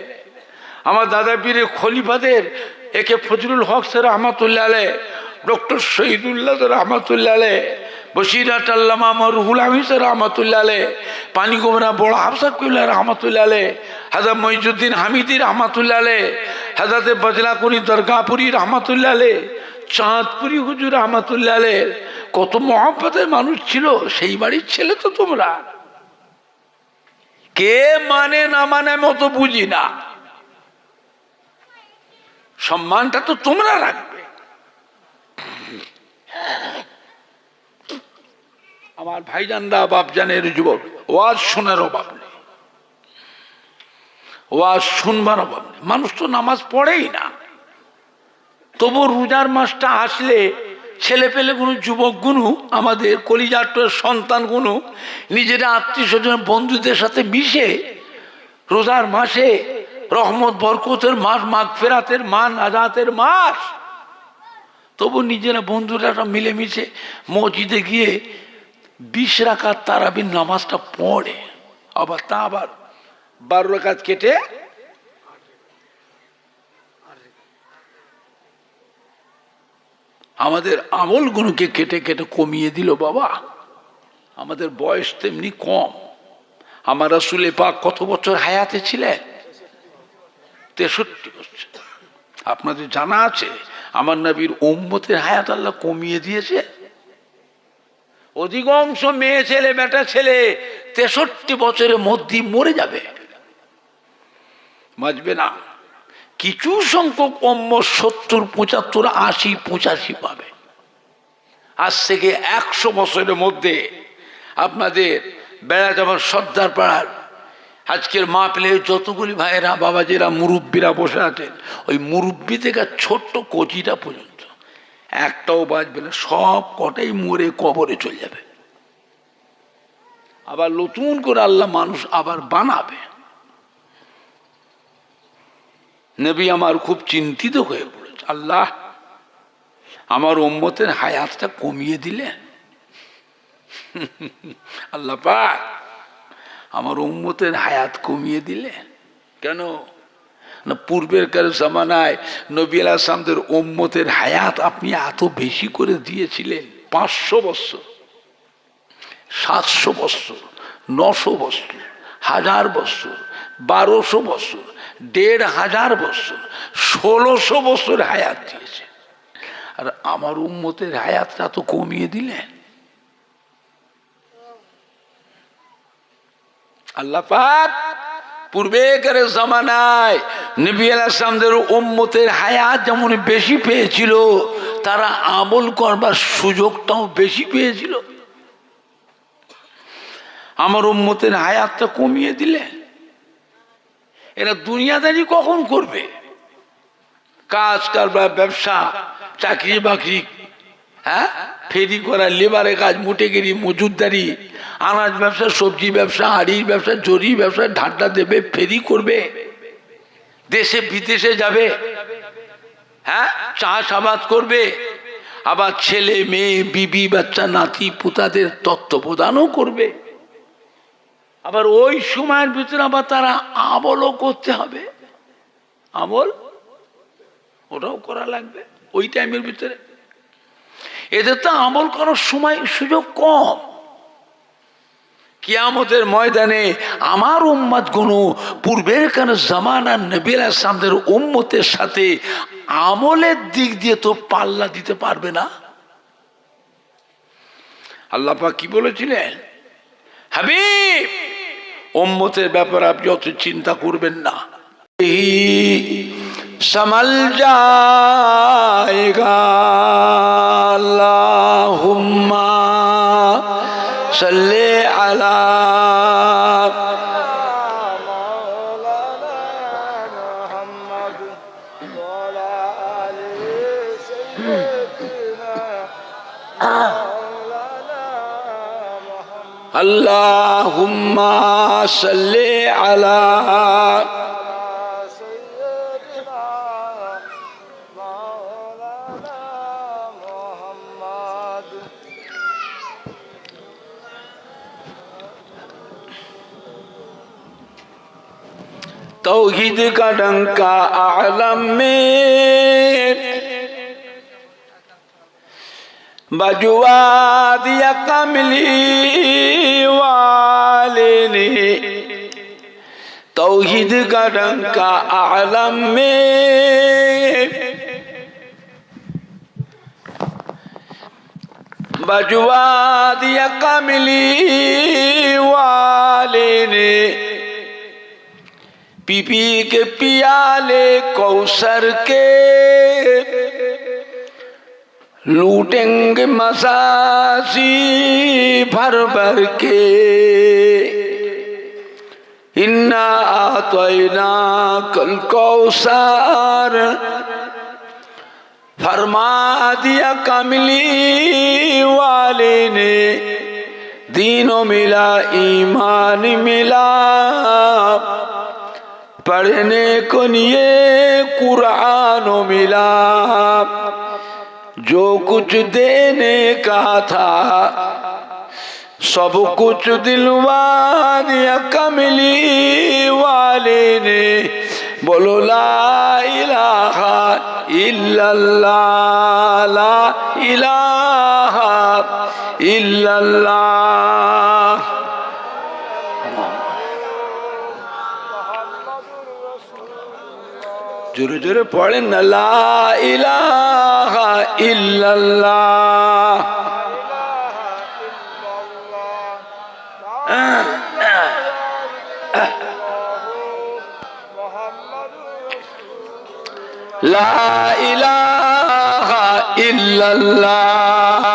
আমার দাদা পীরে খলিফাদের একে ফজলুল হক স্যার রহমতুল্লাহ আলাইহ, ডক্টর শহীদুল্লাহ স্যার রহমতুল্লাহ আলাইহ, বসিরাট আল্লামা রুহুল আমিন স্যার রহমতুল্লাহ আলাইহ, পানিগোমরা বড় হাফসা কিবলা রহমতুল্লাহ আলাইহ, হাজরত মঈজুদ্দিন হামিদি রহমতুল্লাহ আলাইহ, হাজরত বজলাকুনি দরগাপুরি রহমতুল্লাহ আলাইহ, চাঁদপুরি হুজুর রহমতুল্লাহ আলাইহ, কত মহব্বতের মানুষ ছিল। সেই বাড়ির ছেলে তো তোমরা, কে মানে না মানে মতো বুঝি না, সম্মানটা তো তোমরা রাখবে। আমার ভাইজানরা বাপজানের যুবক, ওয়াজ শোনার অভাব নেই, ওয়াজ শুনবার অভাব নেই। মানুষ তো নামাজ পড়েই না, তবু রোজার মাসটা আসলে ছেলে পেলে গুলো, যুবক গুলো, আমাদের কলিজার সন্তান গুলো নিজেরা আত্মীয় স্বজন বন্ধুদের সাথে মিশে রোজার মাসে রহমত বরকতের মাস, মাগফিরাতের মাস, নাজাতের মাস, তবু নিজেরা বন্ধুরা মিলেমিশে মসজিদে গিয়ে 20 রাকাত তারাবির নামাজটা পড়ে, আবার 12 রাকাত কেটে আমাদের আমলগুলোকে কেটে কেটে কমিয়ে দিল বাবা। আমাদের বয়স তেমনি কম। আমার রাসূল পাক কত বছর হায়াতে ছিলেন? 63 বছর। আপনাদের জানা আছে আমার নবীর উম্মতের হায়াত আল্লাহ কমিয়ে দিয়েছে। অধিকাংশ মেয়ে ছেলে বেটা ছেলে 63 বছরের মধ্যে মরে যাবে, বাঁচবে না। কিছু সংখ্যক উম্মত 70, 75, 80, 85 পাবে। আজ থেকে 100 বছরের মধ্যে আপনাদের বেড়া যেমন সর্দার পাড়ার আজকের মাহফিলে যতগুলি ভাইয়েরা বাবাজিরা মুরব্বীরা বসে আছেন, ওই মুরব্বী থেকে ছোট্ট কচিটা পর্যন্ত একটাও বাঁচবে না, সব কটাই মরে কবরে চলে যাবে। আবার নতুন করে আল্লাহ মানুষ আবার বানাবে। নবী আমার খুব চিন্তিত হয়ে পড়েছে, আল্লাহ আমার উম্মতের হায়াতটা কমিয়ে দিলেন। আল্লাহ পাক আমার উম্মতের হায়াত কমিয়ে দিলেন কেন? না পূর্বেরকার জামানায় নবী আলাইহিস সালামদের উম্মতের হায়াত আপনি এত বেশি করে দিয়েছিলেন? 500 বছর, 700 বছর, 900 বছর, 1000 বছর, 1200 বছর, 1500 বছর, 1600 বছর হায়াত দিয়েছে। আর আমার উম্মতের হায়াতটা তো কমিয়ে দিলেন আল্লাহ পাক। পূর্বেকার জামানায় নবী আলাইহিস সালামদের উম্মতের হায়াত যেমন বেশি পেয়েছিল, তারা আমল করবার সুযোগটাও বেশি পেয়েছিল। আমার উম্মতের হায়াতটা কমিয়ে দিলে এরা দুনিয়াদারি কখন করবে? কাজ কারবার, ব্যবসা, চাকরি বাকরি, হ্যাঁ, ফেরি করা, লেবারে কাজ, মুটেগিরি, মজুরদারি, আনাজ ব্যবসা, সবজি ব্যবসা, হাড়ির ব্যবসা, জরি ব্যবসা, ঢাড্ডা দেবে, ফেরি করবে, দেশে বিদেশে যাবে, হ্যাঁ, চাষাবাদ করবে, আবার ছেলে মেয়ে, বিবি বাচ্চা, নাতি পুতাদের তত্ত্বাবধানও করবে। আবার ওই সময়ের ভিতরে আবার তারা আমলও করতে হবে। আমল ওটাও করা লাগবে ওই টাইমের ভিতরে। এদের তো আমল করার সময় সুযোগ কম। কিয়ামতের ময়দানে আমার উম্মত গুলো পূর্বের কার জামানার নবী আলাইহিস সালামদের উম্মতের সাথে আমলের দিক দিয়ে তো পাল্লা দিতে পারবে না। আল্লাহ পাক কি বলেছিলেন? হাবিব, উম্মতের ব্যাপারে আপনি অত চিন্তা করবেন না, সমল জায়েগা। আল্লাহুম্মা সাল্লি আলা আল্লাহুম্মা সাল্লি আলা तौहीद का डंका आलम में बजुआ दिया कमली वाले ने। तौहीद का डंका आलम में बजुआ दिया कमली वाले ने। पी पी के पियाले कौसर के लूटेंगे मसासी भर भर के। इन्ना आतैना कल कौसर फरमा दिया कमली वाले ने। दीनों मिला ईमान मिला, पढ़ने को लिए कुरान मिला। जो कुछ देने का था सब कुछ दिलवा दिया कमली वाले ने। बोलो ला इलाहा इल्लल्लाह, ला इलाहा इल्लल्लाह। जोरे जोरे पढ़े न ला इलाहा इल्लल्लाह। ला इलाहा इल्लल्लाह।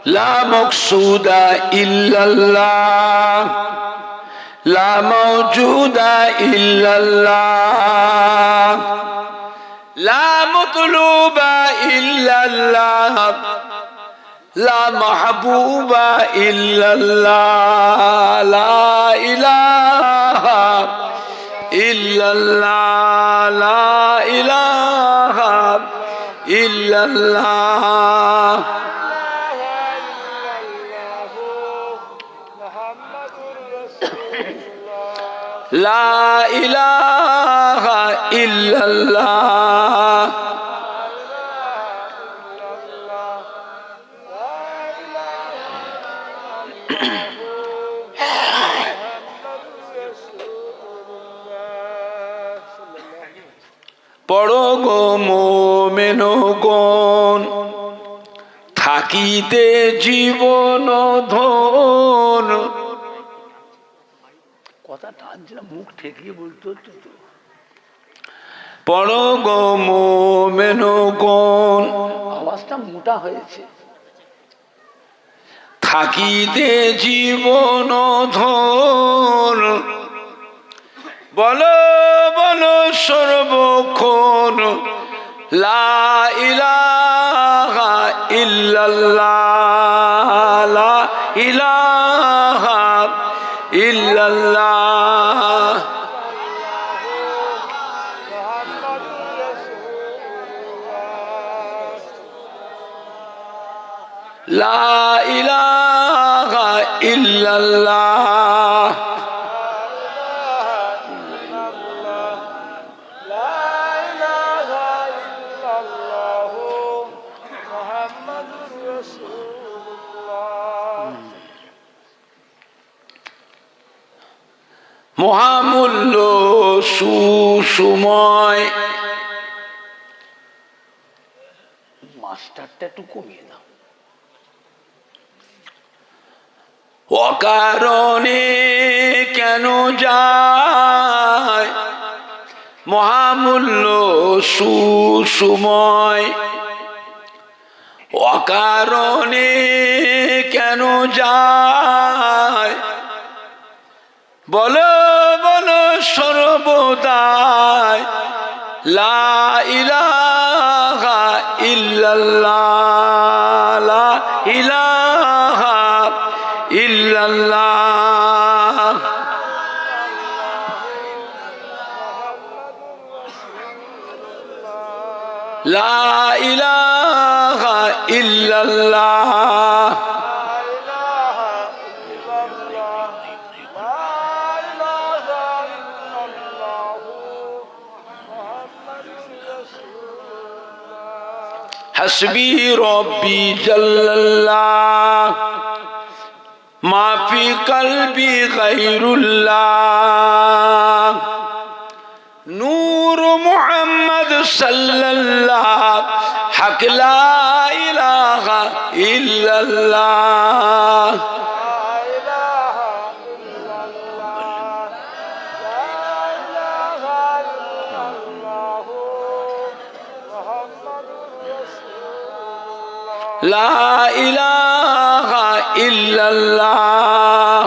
ला मक़सूदा इल्लल्लाह, ला मौजूदा इल्लल्लाह, ला मतलूबा इल्लल्लाह, ला महबूबा इल्लल्लाह। ला इलाहा इल्लल्लाह, ला इलाहा इल्लल्लाह। ইল্লাল্লাহ লা ইলাহা ইল্লাল্লাহ পড়ো গো মোমেনগণ থাকিতে জীবন ধন কথাটা আনছিলাম মুখ ঠেকিয়ে বলতে হচ্ছে তো পড়ো গো মোমেনগণ আওয়াজটা মোটা হয়েছে থাকিতে জীবন ধন বলো বলো সর্বক্ষণ লা ইলাহা ইল্লাল্লাহ লা ইলাহা ইল্লাল্লাহ লা ইলাহা ইল্লাল্লাহ মহামূল্য সুসময় মাস্টারটা একটু কমিয়ে দাও অকারণে কেন যায় মহামূল্য সুসময় অকারণে কেন যায় বলো বলো সর্বদাই লা ইলাহা ইল্লাল্লাহ লা ইলাহা ইল্লাল্লাহ লা ইলাহা ইল্লাল্লাহ হাসবি রব্বি জাল্লাল্লাহ মা ফি কলবি গায়রুল্লাহ নূর মুহাম্মদ সাল্লাল্লাহ হক লা ইলাহা ইল্লাল্লাহ লা ইলাহা ইল্লাল্লাহ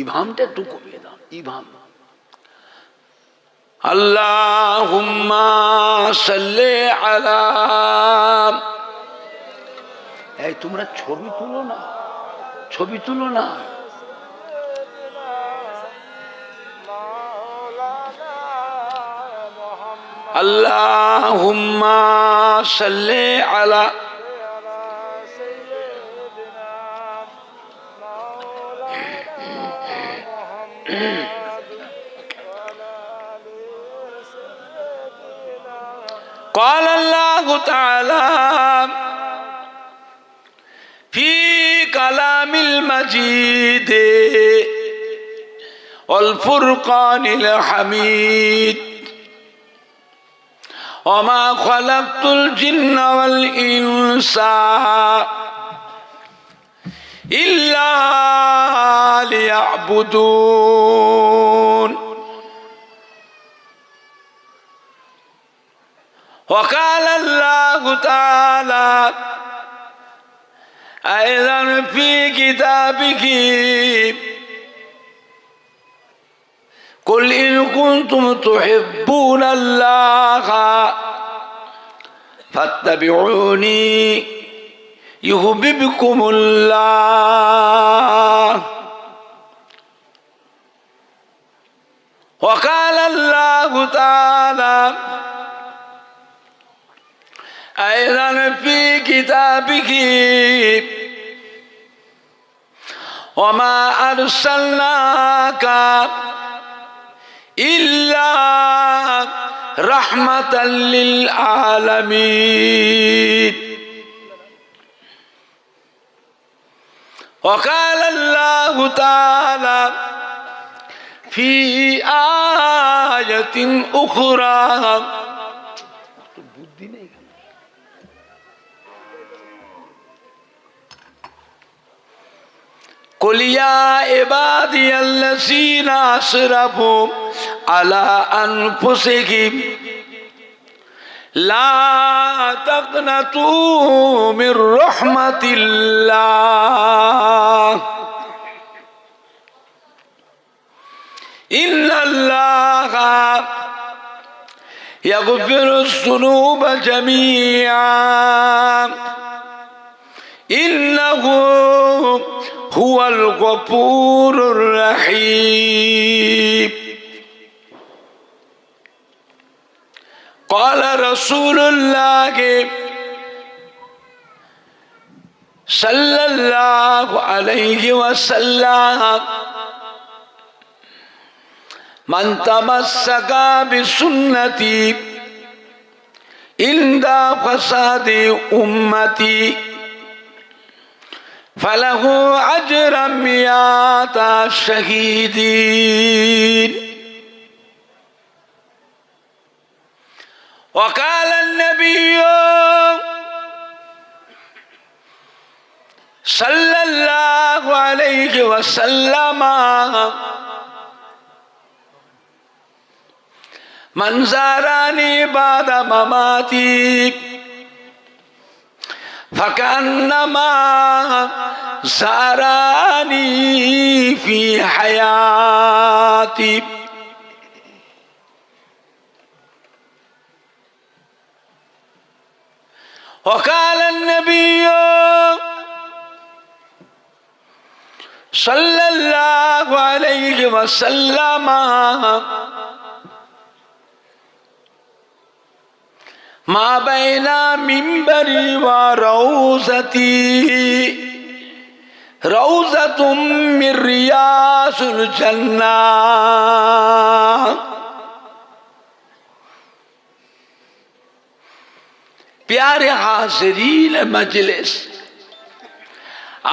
ইভামটা একটু কমিয়ে দাও ইভাম আল্লাহুম্মা সাল্লি আলা এই তোমরা ছবি তুলো না আল্লাহুম্মা সাল্লি আলা قال الله تعالى في كلام المجيد والفرقان الحميد وما خلقت الجن والإنس إلا ليعبدون وقال الله تعالى أيضا في كتابه قل إن كنتم تحبون الله ফাত্তাবিউনি ইউহিব্বুকুমুল্লাহ। وقال الله تعالى أيضا في كتابه وما أرسلناك إلا رحمة للعالمين. وقال الله تعالى في آية أخرى قل يا عبادي الذين أسرفوا على أنفسهم لا تقنطوا من رحمة الله إن الله يغفر الذنوب جميعا إنه هو الغفور الرحيم. قال رسول الله صلى الله عليه وسلم من تمسك بسنتي عند فساد أمتي فله أجر مئات شهيدين. وقال النبي صلى الله عليه وسلم من زارني بعد مماتي فكأنما زارني في حياتي. وقال النبي صلى الله عليه وسلم ما بين منبري وروضتي روضة من رياض الجنة. प्यारे हाज़रीन मजलिस,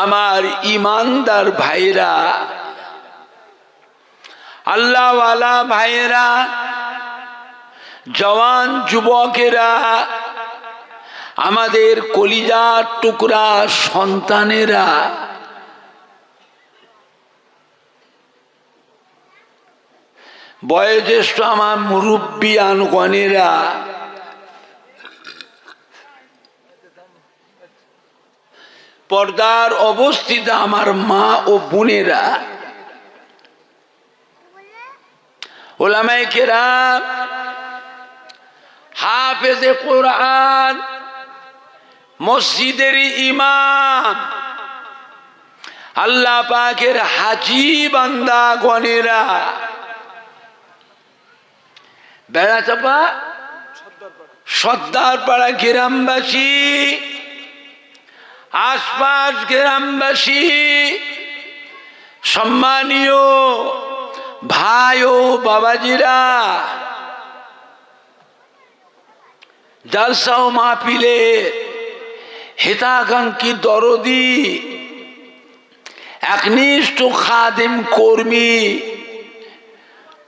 আমার ईमानदार भाईरा, আল্লাহ ওয়ালা ভাইরা, জওয়ান যুবকেরা, আমাদের কলিজার টুকরা সন্তানেরা, বয়োজ্যেষ্ঠ আমার মুরব্বিয়ানগণেরা, পর্দার অবস্থিত আমার মা ও বোনেরা, উলামায়ে কেরাম, হাফেজে কোরআন, মসজিদের ইমাম, আল্লাহ পাকের হাজী বান্দা গণেরা, বেড়াচাপা সর্দারপাড়া গ্রামবাসী, আশপাশ গ্রামবাসী, সম্মানীয় ভাই ও বাবাজিরা, জালসা ও মাহফিলে হিতাকাঙ্ক্ষী দরদি, একনিষ্ঠ খাদেম কর্মী,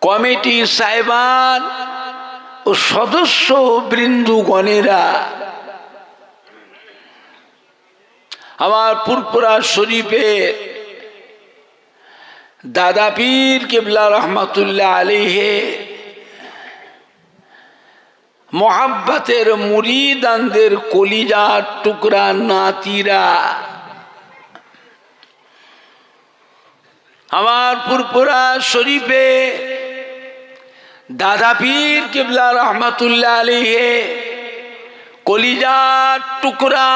কমিটি সাহেবান ও সদস্য বৃন্দগণেরা, আমার পুরপুরা শরীফে দাদা পীর কিবলা রহমাতুল্লাহ আলাইহি মোহাব্বতের মুরিদানদের কলিজার টুকরা নাতিরা, আমার পুরপুরা শরীফে দাদা পীর কিবলা রহমাতুল্লাহ আলাইহি কলিজার টুকরা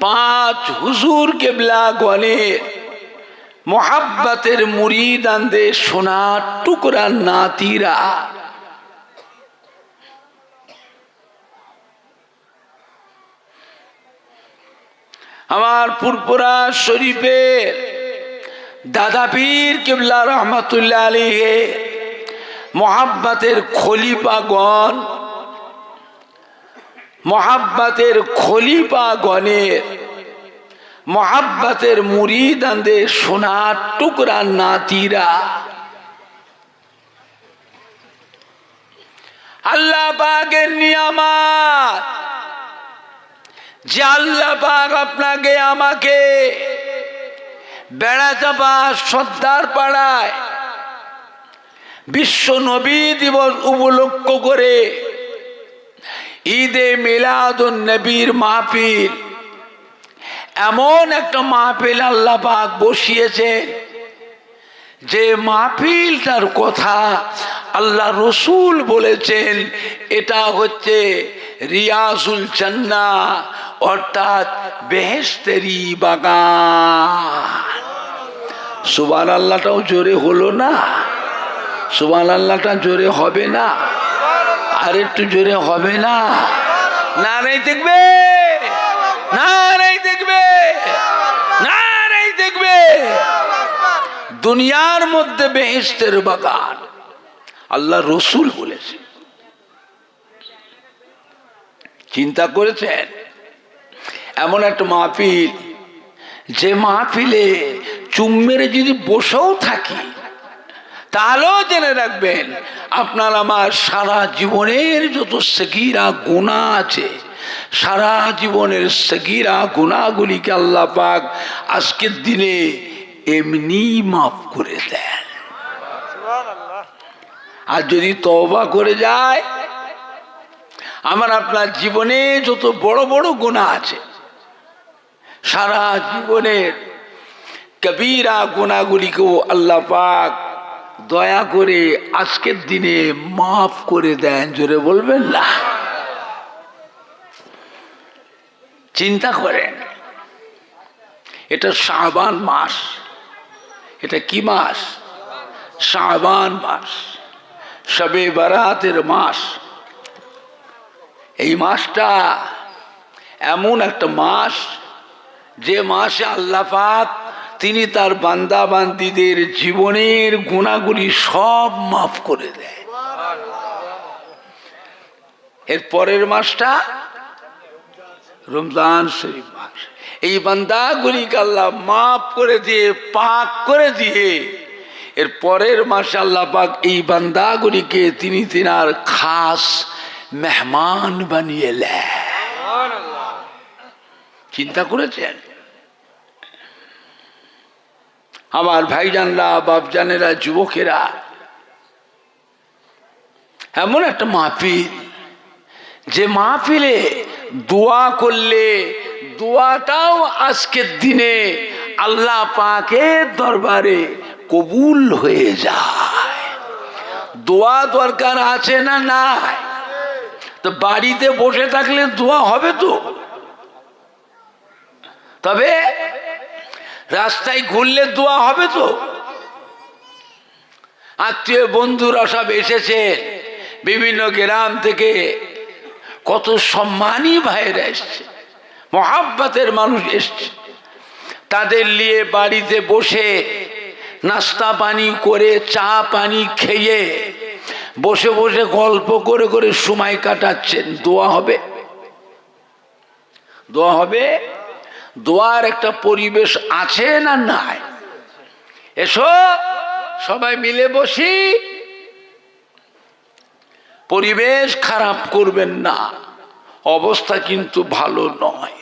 পাঁচ হুজুর কেবলা গণের মোহাব্বতের মুরিদানদের সোনার টুকরা নাতিরা আমার ফুরফুরা শরীফের দাদা পীর কেবলা রহমাতুল্লাহ আলাইহি মোহাব্বতের খলিফাগণ, মোহাব্বতের খলিফাগণের মোহাব্বতের মুরিদানদের সোনার টুকরা নাতিরা আল্লাহ পাকের নিয়ামত যে আল্লাহ পাক আপনাকে আমাকে বেড়াচাপা সর্দার পাড়ায় বিশ্ব নবী দিবস উপলক্ষ করে ঈদে মিলাদুন নবীর মাহফিল, এমন একটা মাহফিল আল্লাহ পাক বসিয়েছেন যে মাহফিলটার কথা আল্লাহ রসুল বলেছেন এটা হচ্ছে রিয়াজুল জান্নাহ, অর্থাৎ বেহেশতেরি বাগান। সুবহানাল্লাহটাও জোরে হলো না? সুবহানাল্লাহটা জোরে হবে না? আর একটু জোরে হবে না? নারায়ে তাকবীর, নারায়ে তাকবীর, নারায়ে তাকবীর। দুনিয়ার মধ্যে বেহেশতের বাগান আল্লাহ রসুল বলেছে। চিন্তা করেছেন এমন একটা মাহফিল, যে মাহফিলে চুম মেরে যদি বসেও থাকি তাহলেও জেনে রাখবেন আপনার আমার সারা জীবনের যত সগীরা গুনাহ আছে, সারা জীবনের সগীরা গুনাহগুলিকে আল্লাহ পাক আজকের দিনে এমনি মাফ করে দেন। আর যদি তওবা করে যায়, আমার আপনার জীবনে যত বড় বড় গুনাহ আছে, সারা জীবনের কবিরা গুনাহগুলিকেও আল্লাহ পাক দয়া করে আজকের দিনে মাফ করে দেন। জোরে বলবেন না? চিন্তা করেন, এটা শাবান মাস। এটা কি মাস? শাবান মাস, শবে বারাতের মাস। এই মাসটা এমন একটা মাস যে মাসে আল্লাহ পাক তিনি তার বান্দা বান্দীদের জীবনের গুনাহগুলি সব মাফ করে দেয়। এর পরের মাসটা রমজান শরীফ মাস। এই বান্দাগুলিকে আল্লাহ মাফ করে দিয়ে, পাক করে দিয়ে, এর পরের মাসে আল্লাহ পাক এই বান্দাগুলিকে তিনি তিনার খাস মেহমান বানিয়ে নেন। চিন্তা করেছেন? আমার ভাইজানরা, বাপজানেরা, যুবকেরা, এমন একটা মাহফিল যে মাহফিলে দোয়া করলে দোয়াটাও আজকের দিনে আল্লাহ পাকের দরবারে কবুল হয়ে যায়। দোয়া দরকার আছে না নাই? তো বাড়িতে বসে থাকলে দোয়া হবে তো, তবে রাস্তায় ঘুরলে দোয়া হবে তো। আত্মীয় বন্ধুরা সব এসেছে বিভিন্ন গ্রাম থেকে, কত সম্মানী ভাইরা এসছে, মহাব্বতের মানুষ এসছে। তাদের নিয়ে বাড়িতে বসে নাস্তা পানি করে, চা পানি খেয়ে বসে বসে গল্প করে করে সময় কাটাচ্ছেন। দোয়া হবে? দোয়া হবে? দোয়ার একটা পরিবেশ আছে না নাই? এসো সবাই মিলে বসি। পরিবেশ খারাপ করবেন না, অবস্থা কিন্তু ভালো নয়।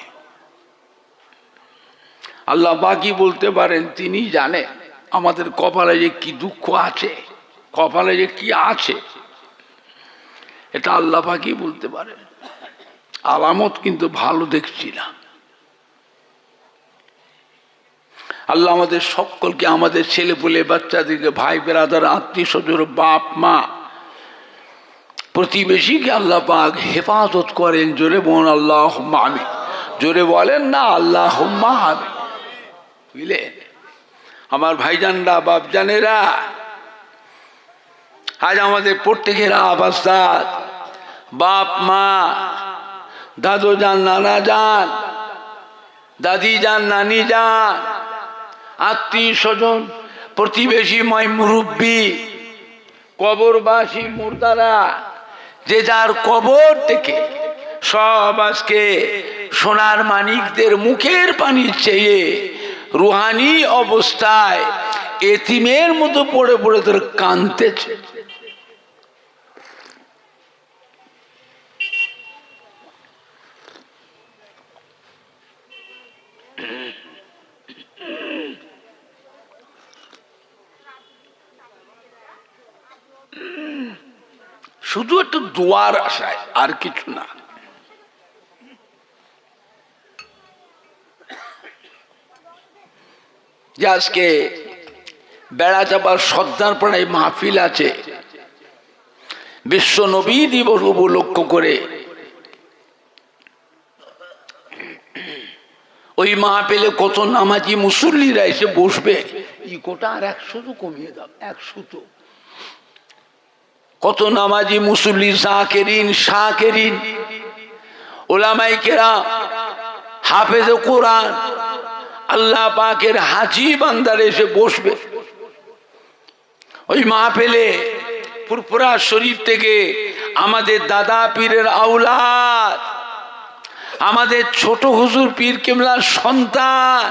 আল্লাহ বাকি বলতে পারেন, তিনি জানেন আমাদের কপালে যে কি দুঃখ আছে, কপালে যে কি আছে, এটা আল্লাহ বাকি বলতে পারেন। আলামত কিন্তু ভালো দেখছি না। আল্লাহ আমাদের সকলকে, আমাদের ছেলে পুলে, বাচ্চাদেরকে, ভাই বেরাদার, আত্মীয় স্বজন, বাপ মা, প্রতিবেশীকে আল্লাহ পাক হেফাজত করেন। জোরে বলেন আল্লাহুম্মা আমিন। জোরে বলেন না আল্লাহুম্মা আমিন। বুঝলেন আমার ভাইজানরা, বাপজানেরা, আজ আমাদের প্রত্যেকের আবাসদাদ, বাপ মা, দাদু যান, নানা যান, দাদি যান, নানি যান, আত্মীয় স্বজন, প্রতিবেশী, ময় মুরব্বী, কবরবাসী, মুর্দারা, যে যার কবর থেকে সব আজকে সোনার মানিকদের মুখের পানি চেয়ে রুহানি অবস্থায় এতিমের মতো পড়ে পড়ে তোর কাঁদতেছে। শুধু একটু দোয়ার আশায়, আর কিছু না। যে আজকে বেড়া চাপার সর্দার পাড়ায় মাহফিল আছে, বিশ্ব নবী দিবস উপলক্ষ করে। ওই মাহফিলে কত নামাজি মুসল্লিরা এসে বসবে। ইকোটা আর 100 কমিয়ে দাও, 100। কত নামাজি মুসল্লি, জাকেরিন, শাকেরিন, ওলামায়ে কেরাম, হাফেজে কোরআন, আল্লাহ পাকের হাজী বান্দার এসে বসবে ওই মাহফিলে। ফুরফুরা শরীফ থেকে আমাদের দাদা পীরের আওলাদ, আমাদের ছোট হুজুর পীর কেবলার সন্তান,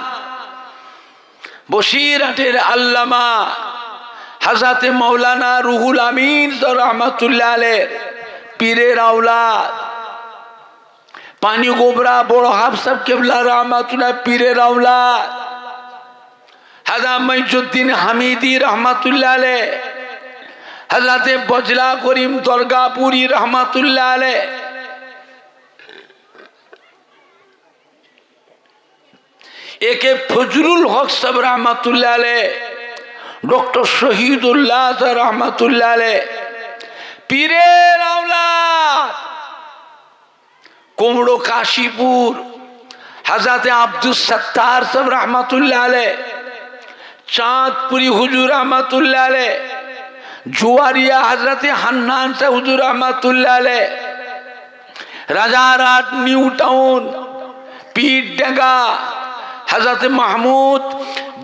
বসিরহাটের আল্লামা হযরতে মাওলানা রুহুল আমিন রাহমাতুল্লাহ আলাইহির পীরের আওলাদ, পানি গোবরা বড় হাফসাব কেবলা রাহমাতুল্লাহ পীরের আওলাদ, হাজা মঈজউদ্দিন হামিদি রহমাতুল্লাহ আলাইহি, হযরতে বজলা করিম দরগাপুরি রহমাতুল্লাহ আলাইহি, একে ফজলুল হক সাহেব রহমাতুল্লাহ আলাইহি, ডক্টর শহীদুল্লাহ রহমাতুল্লাহ আলাইহি, পীরের আওলাদ কুমড়ো কাশীপুর হযরতে আব্দুস সত্তার সাহেব রহমাতুল্লাহ আলাইহি, চাঁদপুরি হুজুর রহমাতুল্লাহ আলাইহি, জুয়ারিয়া হযরতে হান্নান সাহেব হুজুর রহমাতুল্লাহ আলাইহি, রাজারহাট নিউ টাউন পীরডাঙ্গা হযরতে মাহমুদ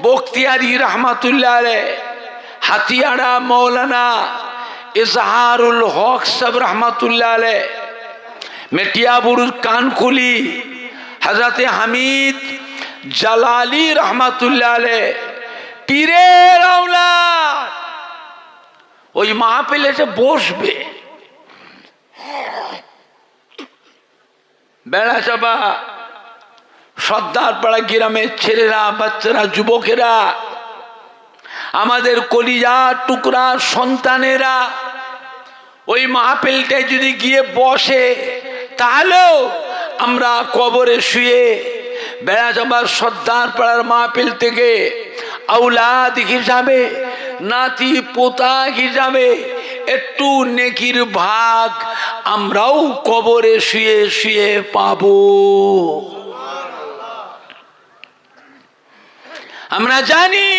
বখতিয়ারি রহমাতুল্লাহ আলাইহি, হাতিয়াড়া মৌলানা ইজহারুল হক সাহেব রহমাতুল্লাহ আলাইহি, মেটিয়াবুরুজ কানকুলি হযরতে হামিদ জালালি রহমাতুল্লাহ আলাইহি, পীরের আওলাদ ওই মাহফিলে এসে বসবে। বেড়া চাপা সর্দার পাড়া গ্রামের ছেলেরা, বাচ্চারা, যুবকেরা, আমাদের কলিজার টুকরা সন্তানেরা ওই মাহফিলটায় যদি গিয়ে বসে, তাহলেও আমরা কবরে শুয়ে বেড়া চাপার সর্দার পাড়ার মাহফিল থেকে আওলাদ হিসাবে, নাতি পোতা হিসাবে একটু নেকির ভাগ আমরাও কবরে শুয়ে শুয়ে পাবো। আমরা জানি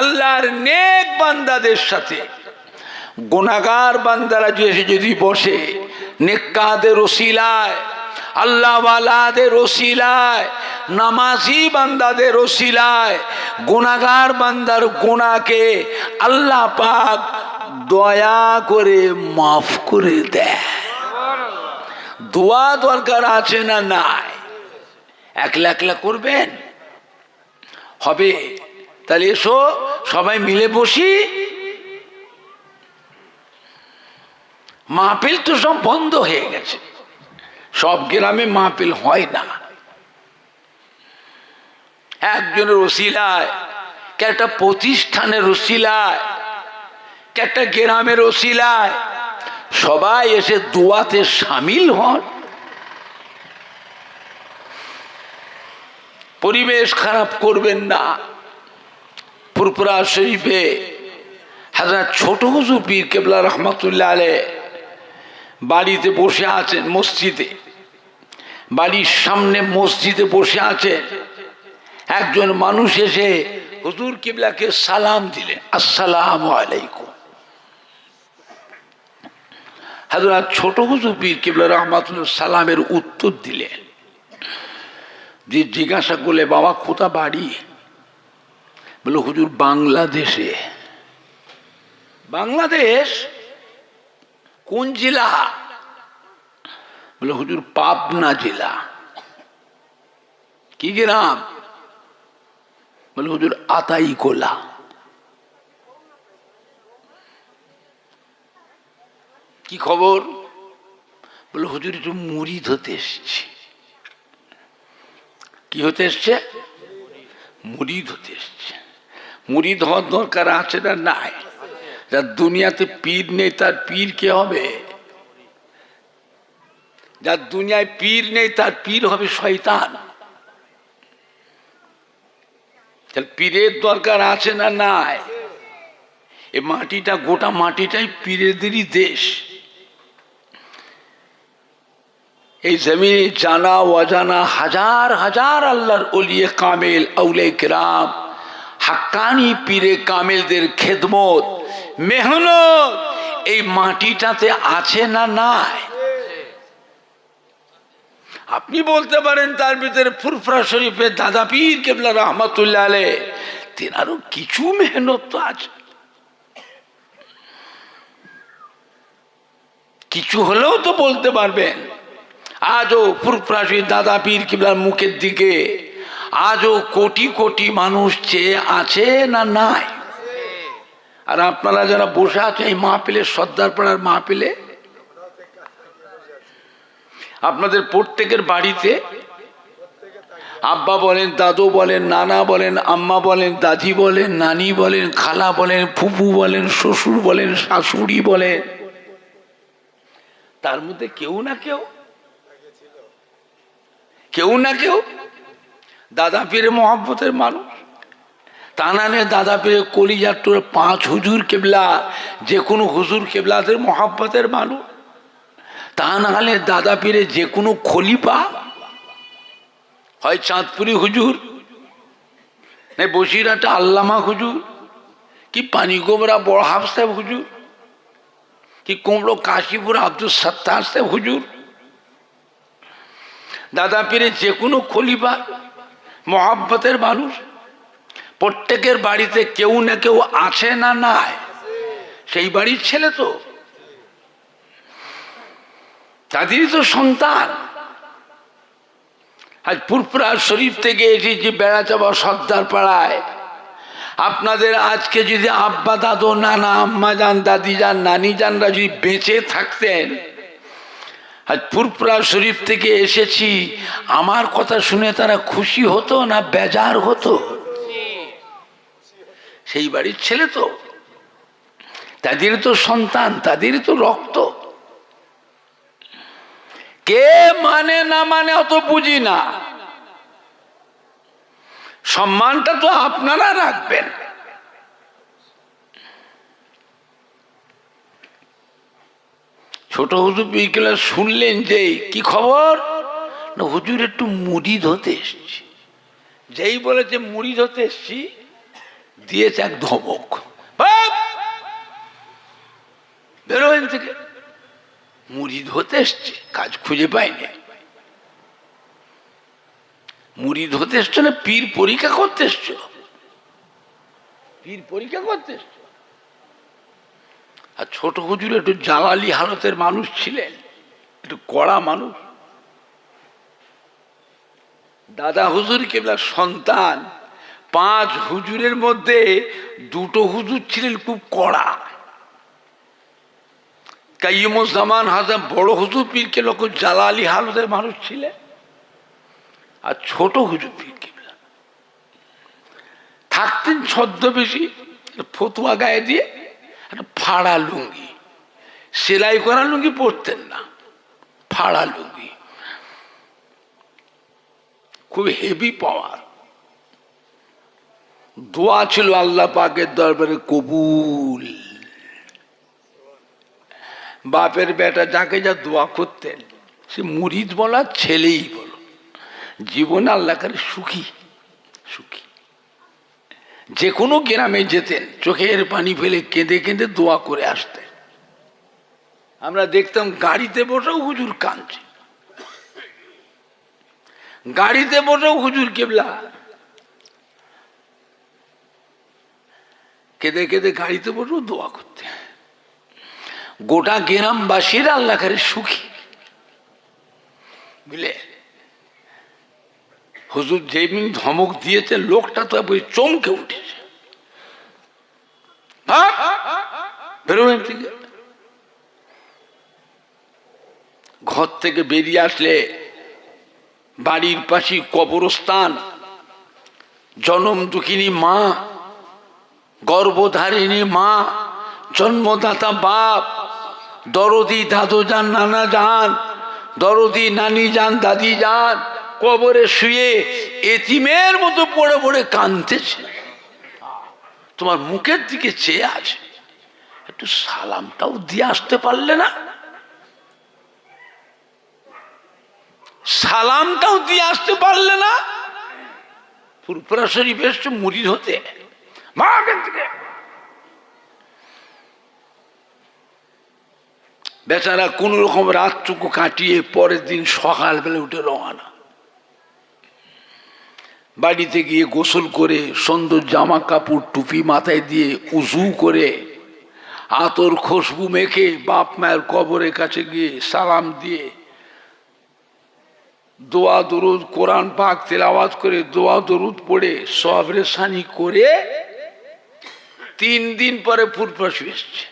আল্লাহর নেক বান্দাদের সাথে গুনাহগার বান্দারা যদি বসে, নেককারদের ওসিলায়, আল্লাহওয়ালাদের ওসিলায়, নামাজি বান্দাদের ওসিলায় গুনাহগার বান্দার গুনাহকে আল্লাহ পাক দয়া করে মাফ করে দেয়। দোয়া দরকার আছে না নাই? একলা একলা করবেন হবে? তাহলে এসো সবাই মিলে বসি। মাহফিল তো সব বন্ধ হয়ে গেছে, সব গ্রামে মাহফিল হয় না। একজনের ওসিলায়, একটা প্রতিষ্ঠানের ওসিলায়, একটা গ্রামের ওসিলায় সবাই এসে দোয়াতে শামিল হন। পরিবেশ খারাপ করবেন না। ফুরফুরা শরীফে হযরত ছোট হুজুর পীর কেবলা রহমাতুল্লাহ আলাইহি বাড়িতে বসে আছেন, মসজিদে, বাড়ির সামনে মসজিদে বসে আছেন, একজন মানুষ এসে হুজুর কিবলাকে সালাম দিলেন, আসসালামু আলাইকুম। হযরত ছোট হুজুর পীর কিবলা রহমাতুল্লাহ সালামের উত্তর দিলেন। যে জিজ্ঞাসা করলে, বাবা কোথা বাড়ি? বলে, হুজুর বাংলাদেশে। বাংলাদেশ? কোন জেলা? বলে, হুজুর পাবনা জেলা। কি গ্রাম? বলে, হুজুর আতাইকোলা। কি খবর? বলে, হুজুর একটু মুরিদ হতে এসছি। কি হতে এসছে? মুরিদ হতে এসছে। মুরিদ হওয়ার দরকার আছে না নাই? যার দুনিয়াতে পীর নেই তার পীর কে হবে? যার দুনিয়ায় পীর নেই তার পীর হবে শয়তান। পীরের দরকার আছে না নাই? এ মাটিটা, গোটা মাটিটাই পীরেদেরই দেশ। এই জমিনে জানা অজানা হাজার হাজার আল্লাহর ওলিয়ে কামেল, আউলিয়া কিরাম, হাক্কানি পীরে কামেলদের খেদমত, মেহনত এই মাটিটাতে আছে না নাই? আপনি বলতে পারেন তার ভিতরে ফুরফুরা শরীফের দাদা পীর কেবলা রহমাতুল্লাহ আলাইহ, তেনারও কিছু মেহনত তো আছে, কিছু হলেও তো বলতে পারবেন। আজও ফুরফুরা শরীফ দাদা পীর কেবলার মুখের দিকে আজও কোটি কোটি মানুষ চেয়ে আছে না নাই? আর আপনারা যারা বসে আছেন এই মাহফিলে, সর্দারপাড়ার মাহফিলে, আপনাদের প্রত্যেকের বাড়িতে আব্বা বলেন, দাদু বলেন, নানা বলেন, আম্মা বলেন, দাদি বলেন, নানি বলেন, খালা বলেন, ফুফু বলেন, শ্বশুর বলেন, শাশুড়ি বলেন, তার মধ্যে কেউ না কেউ দাদা পীরে মহব্বতের মানুষ। তা না নিয়ে দাদা পীরে কলিজার টোর 5 হুজুর কেবলা, যে কোনো হুজুর কেবলাদের মহব্বতের মানুষ। তা না হলে দাদা পীরে যে কোনো খলিফা, হয় চাঁদপুরি হুজুর, না বসিরহাটে আল্লামা হুজুর, কি পানিগোমরা বড় হাফ সাহেব হুজুর, কি কুমড়ো কাশীপুর আব্দুল সত্তার সাহেব হুজুর, দাদা পীরে যে কোনো খলিফা মহব্বতের মানুষ। প্রত্যেকের বাড়িতে কেউ না কেউ আছে না নাই? সেই বাড়ির ছেলে তো, তাদেরই তো সন্তান। আজ ফুরফুরা শরীফ থেকে এসেছি বেড়াতে বা সর্দার পাড়ায়। আপনাদের আজকে যদি আব্বা, দাদু, নানা, আম্মা যান, দাদি যান, নানি যানরা যদি বেঁচে থাকতেন, আজ ফুরফুরা শরীফ থেকে এসেছি, আমার কথা শুনে তারা খুশি হতো না বেজার হতো? সেই বাড়ির ছেলে তো, তাদের তো সন্তান, তাদের তো রক্ত। কে মানে না মানে অত বুঝি না, সম্মানটা তো আপনারা রাখবেন। ছোট হুজুর বিকেলে শুনলেন যে কি খবর, না হুজুর একটু মুরিদ হতে এসছি। যেই বলেছে মুরিদ হতে এসছি, দিয়েছে এক ধমক, বেরো এখান থেকে। মুরিদ হতে এসছে, কাজ খুঁজে পায়নি। মুরিদ হতে এসছো না পীর পরীক্ষা করতে এসছো? পীর পরীক্ষা করতে এসছো। আর ছোট হুজুর একটু জালালি হালতের মানুষ ছিলেন, একটু কড়া মানুষ। দাদা হুজুর কেবলা সন্তান, 5 হুজুরের মধ্যে 2টো হুজুর ছিলেন খুব কড়া। কাইয়ুমুজ্জামান হাজার বড় হুজুর পীর কেবলা খুব জালালি হালতের মানুষ ছিলেন। আর ছোট হুজুর পীর কেবলা থাকতেন ছদ্মবেশী, ফতুয়া গায়ে দিয়ে একটা ফাড়া লুঙ্গি, সেলাই করা লুঙ্গি পরতেন না, ফাড়া লুঙ্গি, খুব হেভি পাওয়ার। দোয়া ছিল আল্লাহ পাকের দরবারে কবুল। বাপের বেটা যাকে যা দোয়া করতেন, সে মুরিদ বলা ছেলেই বলো, জীবনে আল্লাহ করে সুখী সুখী। যে কোনো গ্রামে যেতেন, চোখের পানি ফেলে কেঁদে কেঁদে দোয়া করে আসতেন। আমরা দেখতাম গাড়িতে বসেও হুজুর কাঁদছে, গাড়িতে বসেও হুজুর কেবলা কেঁদে কেঁদে গাড়িতে বসেও দোয়া করতে। গোটা গ্রামবাসীর আল্লাহ করে সুখী, বুঝলে। হুজুর যেদিন ধমক দিয়েছে, লোকটা তো চমকে উঠেছে, ঘর থেকে বেরিয়ে আসলে বাড়ির পাশে কবরস্থান, জনম দুঃখিনী মা, গর্ভধারিণী মা, জন্মদাতা বাপ, দরদি দাদু যান, নানা যান, দরদি নানি যান, দাদি যান, কবরে শুয়ে এতিমের মতো পড়ে পড়ে কাঁদতেছে। তোমার মুখের দিকে চেয়ে আছে, একটু সালামটাও দিয়ে আসতে পারলে না? সালামটাও দিয়ে আসতে পারলে না? ফুরফুরা শরীফ এসছে মুরিদ হতে, মাকে থেকে বেচারা কোন রকম রাতটুকু কাটিয়ে পরের দিন সকালবেলা উঠে রওনা। বাড়িতে গিয়ে গোসল করে, সুন্দর জামা কাপড় টুপি মাথায় দিয়ে, উজু করে, আতর খুশবু মেখে বাপ মায়ের কবরের কাছে গিয়ে সালাম দিয়ে দোয়া দরুদ, কোরআন পাক তেলাওয়াত করে দোয়া দরুদ পড়ে সবরে সানি করে 3 দিন পরে ফুরফুরা এসছে।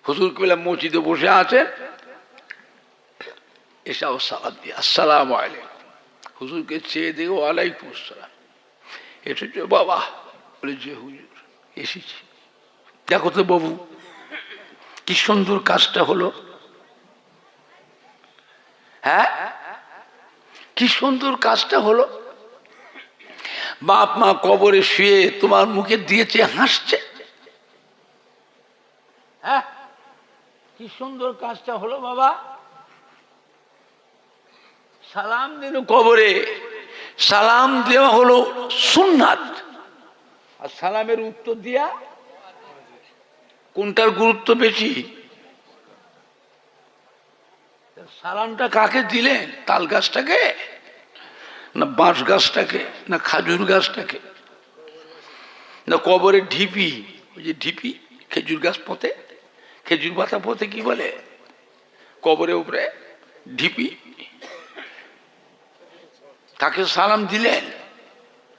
হুজুর কেবলা মসজিদে বসে আছেন, এসব সালাম দিয়ে আসসালামু আলাইকুম। হুজুরকে চেয়ে দিয়ে ওয়ালাইকুম আসসালাম। এসেছ বাবা? বলে যে হুজুর এসেছি। দেখো তো বাবু, কি সুন্দর কাজটা হলো। হ্যাঁ, কি সুন্দর কাজটা হলো। বাপ মা কবরে শুয়ে তোমার মুখে দিয়েছে হাসছে। হ্যাঁ, কি সুন্দর কাজটা হলো বাবা। সালাম দিল কবরে, সালাম দেওয়া হলো সুন্নাত, আর সালামের উত্তর দিয়া কোনটার গুরুত্ব বেশি? সালামটা কাকে দিলেন? তাল গাছটাকে না বাঁশ গাছটাকে না খাজুর গাছটাকে না কবরের ঢিপি? ওই যে ঢিপি খেজুর গাছ পোতে, খেজুর পাতা পোতে, কি বলে কবরের উপরে ঢিপি। তাকে সালাম দিলেন,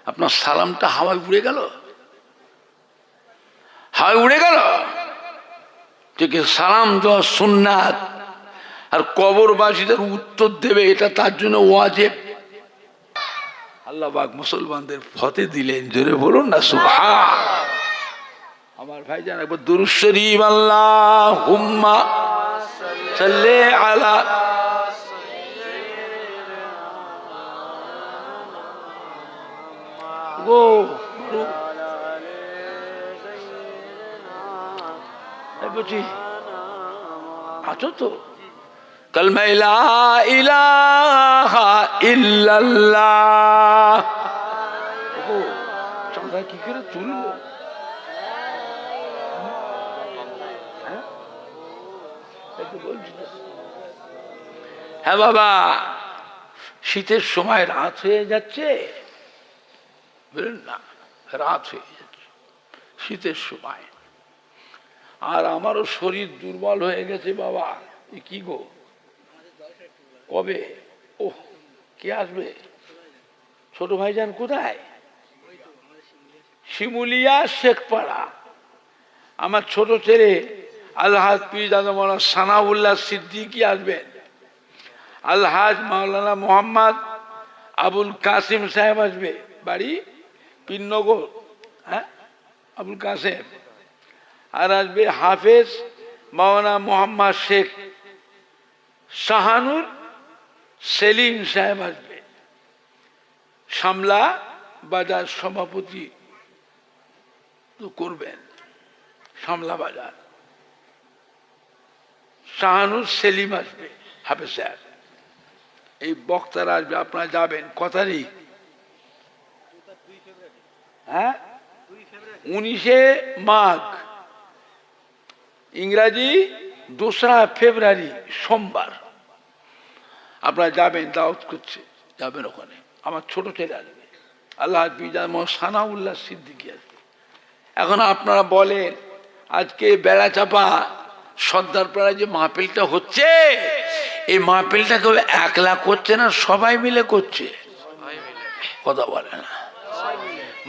আপনার সালামটা হাওয়ায় উড়ে গেল, হাওয়ায় উড়ে গেল। যে সালাম দেওয়া সুন্নাত, আর কবরবাসীদের উত্তর দেবে এটা তার জন্য ওয়াজিব। আল্লাহ পাক মুসলমানদের ফতে দিলেন, জোরে বলুন না সুবহান। আমার ভাইজান একবার দুরূদ শরীফ আল্লাহুম্মা সাল্লি আলা গো বুঝি আছো তো? কালমা লা ইলাহা ইল্লাল্লাহ। ও চাঁদা কি করে তুলবো? হ্যাঁ বাবা, শীতের সময় রাত হয়ে যাচ্ছে, বুঝলেন না, রাত হয়ে যাচ্ছে শীতের সময়। আর আমারও শরীর দুর্বল হয়ে গেছে বাবা। কি গো, কবে? ও কে আসবে? ছোট ভাইজান কোথায়? শিমুলিয়া শেখপাড়া। আমার ছোট ছেলে আলহাজ পীর দাদা মৌলানা সানাউল্লাহ সিদ্দিকী আসবেন। আলহাজ মাওলানা মোহাম্মদ আবুল কাসিম সাহেব আসবে, বাড়ি পীরনগর। হ্যাঁ, আবুল কাসেম। আর আসবে হাফেজ মাওলানা মোহাম্মদ শেখ শাহানুর সেলিম সাহেব আসবে, শামলা বাজার সভাপতি তো করবেন, শামলা বাজার। শাহানুর সেলিম আসবে, হাফেজ স্যার, এই বক্তারা আসবে, আপনারা যাবেন। ক তারিখ? হ্যাঁ, 19শে মাঘ, ইংরাজি 2রা ফেব্রুয়ারি, সোমবার। আপনারা যাবেন, দাওয়াত করছে, যাবেন ওখানে। আমার ছোট ছেলে আসবে, আল্লাহ সানাউল্লাহ সিদ্দিকী আসবে। এখন আপনারা বলেন, আজকে বেড়াচাপা সর্দারপাড়া যে মাহফিলটা হচ্ছে, এই মাহফিলটা কেউ একলা করছে না, সবাই মিলে করছে? কথা বলে না।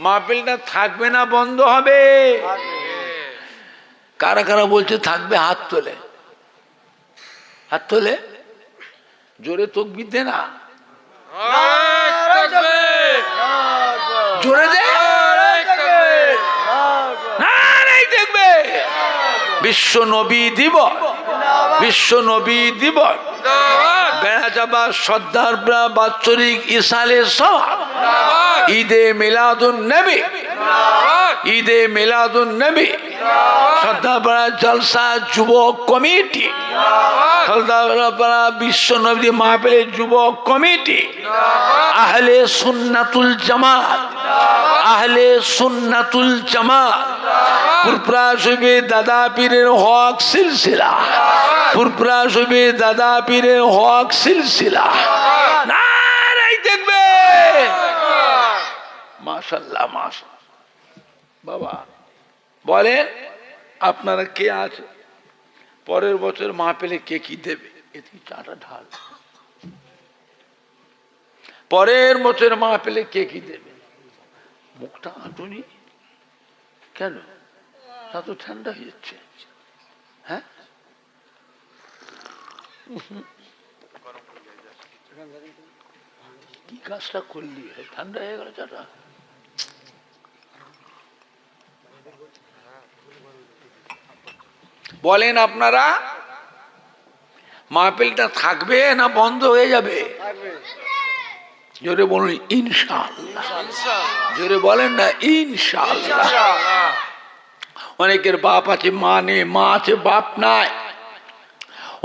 মাহফিলটা থাকবে না বন্ধ হবে? কারা কারা বলছে থাকবে? হাত তোলে, হাত তোলে, জোরে তকবীর দে না, জোরে দে। দেখবে বিশ্ব নবী দিবস, বিশ্ব নবী দিবস, বেড়াচাপা সর্দারপাড়া বাৎসরিক ইসালে সভা, ঈদে মিলাদুন নবী, ঈদে মিলাদুন নবী, সর্দারপাড়া জলসা যুবক কমিটি, সর্দারপাড়া বিশ্ব নবী মাহফিলের যুবক কমিটি, আহলে সুন্নাতুল জামাত, আহলে সুন্নাতুল জামাত, পুরপুরা শরীফে দাদা পীরের হক সিলসিলা, পুরপুরা শরীফে দাদা পীরের হক সিলসিলা। নারাই দেখবে, মাশাআল্লাহ মাশাআল্লাহ। বাবা বলেন, আপনারা কে আছে পরের বছর মাহফিলে কে কি দেবে? এটি চাটা ঢাল। পরের বছর মাহফিলে কে কি দেবে? মুখটা আঁটুনি কেন? তা তো ঠান্ডা হয়ে যাচ্ছে। হ্যাঁ, কি কাজটা করলি, ঠান্ডা হয়ে গেল চাটা? বলেন আপনারা, মাহফিলটা থাকবে না বন্ধ হয়ে যাবে? জোরে বলুন ইনশাআল্লাহ। জোরে বলেন না ইনশাআল্লাহ। অনেকের বাপ আছে, মা নেই, মা আছে বাপ নাই।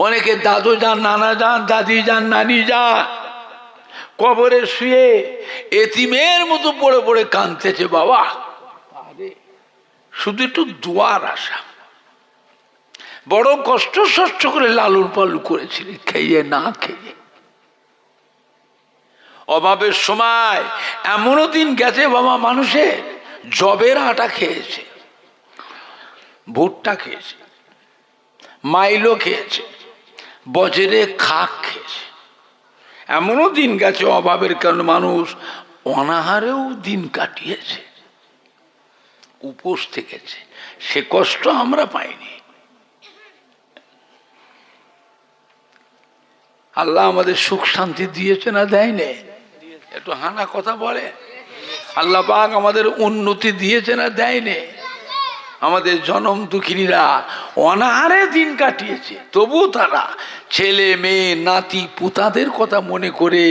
অনেকের দাদু যান, নানা যান, দাদি যান, নানি যান, কবরে শুয়ে এতিমের মতো পড়ে পড়ে কাঁদতেছে। বাবা শুধু একটু দুয়ার আশা, বড় কষ্ট সহ্য করে লালন পালন করেছিলেন, খেয়ে না খেয়ে। অভাবের সময় এমনও দিন গেছে বাবা, মানুষের জবের আটা খেয়েছে, ভুট্টা খেয়েছে, মাইলো খেয়েছে, বজরে খাক খেয়েছে। এমনও দিন গেছে অভাবের কারণে মানুষ অনাহারেও দিন কাটিয়েছে, উপোস থেকেছে। সে কষ্ট আমরা পাইনি। আল্লাহ আমাদের সুখ শান্তি দিয়েছে না দেয়নি? একটু হানা কথা বলে। আল্লাহ পাক আমাদের উন্নতি দিয়েছে না দেয়নি? আমাদের জনম দুঃখিনীরা অনাহারে দিন কাটিয়েছে, তবু তারা ছেলে মেয়ে নাতি পুতাদের কথা মনে করে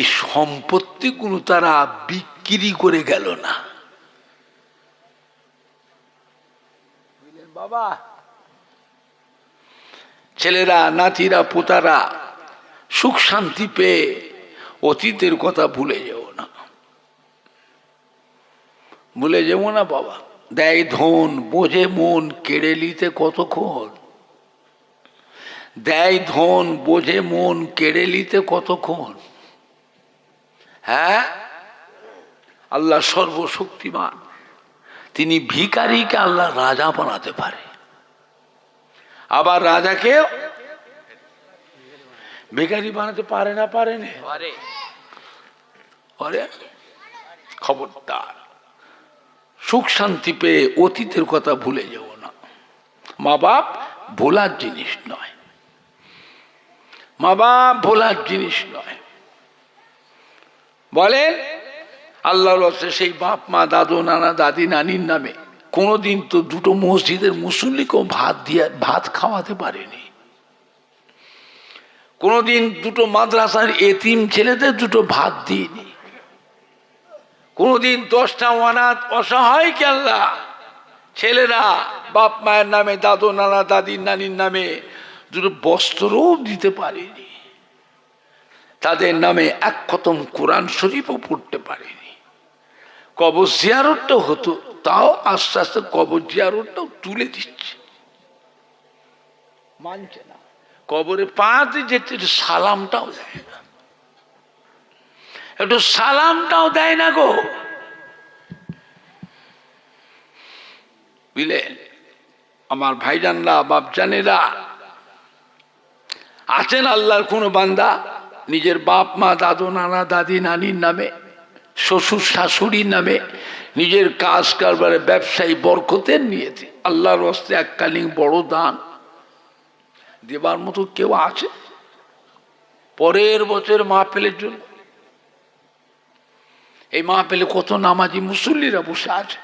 এই সম্পত্তিগুলো তারা বিক্রি করে গেল না। বাবা ছেলেরা নাতিরা পুতারা সুখ শান্তি পেয়ে অতীতের কথা ভুলে যেও না, ভুলে যেও না বাবা। দেয় ধন বোঝে মন, কেড়ে নিতে কতক্ষণ। দেয় ধন বোঝে মন, কেড়ে নিতে কতক্ষণ। হ্যাঁ, আল্লাহ সর্বশক্তিমান, তিনি ভিখারিকে আল্লাহ রাজা বানাতে পারে, আবার রাজাকে ভিখারি বানাতে পারে না? পারে না? আরে খবরদার, সুখ শান্তি পেয়ে অতীতের কথা ভুলে যাও না। মা বাপ ভোলার জিনিস নয়, মা বাপ ভোলার জিনিস নয়। বলেন আল্লাহর রাস্তায় সেই বাপ মা দাদু নানা দাদি নানির নামে কোনোদিন তো দুটো মসজিদের মুসল্লিকেও ভাত খাওয়াতে পারেনি। কোনোদিন দুটো মাদ্রাসার এতিম ছেলেদের দুটো ভাত দিইনি। কোনোদিন 10টা অনাথ অসহায়কে আল্লাহ ছেলেরা বাপ মায়ের নামে দাদু নানা দাদির নানির নামে দুটো বস্ত্রও দিতে পারিনি, তাদের নামে এক খতম কোরআন শরীফও পড়তে পারিনি। কবর জিয়ারতটাও হতো, তাও আস্তে আস্তে কবর জিয়ারতটাও তুলে দিচ্ছে, মানছে না। কবরে পাতে যেতে একটু সালামটাও দেয় না, একটু সালামটাও দেয় না গো, বুঝলেন? আমার ভাইজানরা, বাপজানেরা, আছেন আল্লাহর কোনো বান্দা নিজের বাপ মা, দাদু, নানা, দাদি, নানির নামে, শ্বশুর শাশুড়ির নামে, নিজের কাজ কারবারে ব্যবসায়ী বরকতের নিয়েছে, আল্লাহর হস্তে এককালীন বড় দান দেবার মতো কেউ আছে পরের বছর মাহফিলের জন্য? এই মাহফিলে কত নামাজি মুসল্লিরা বসে আছে,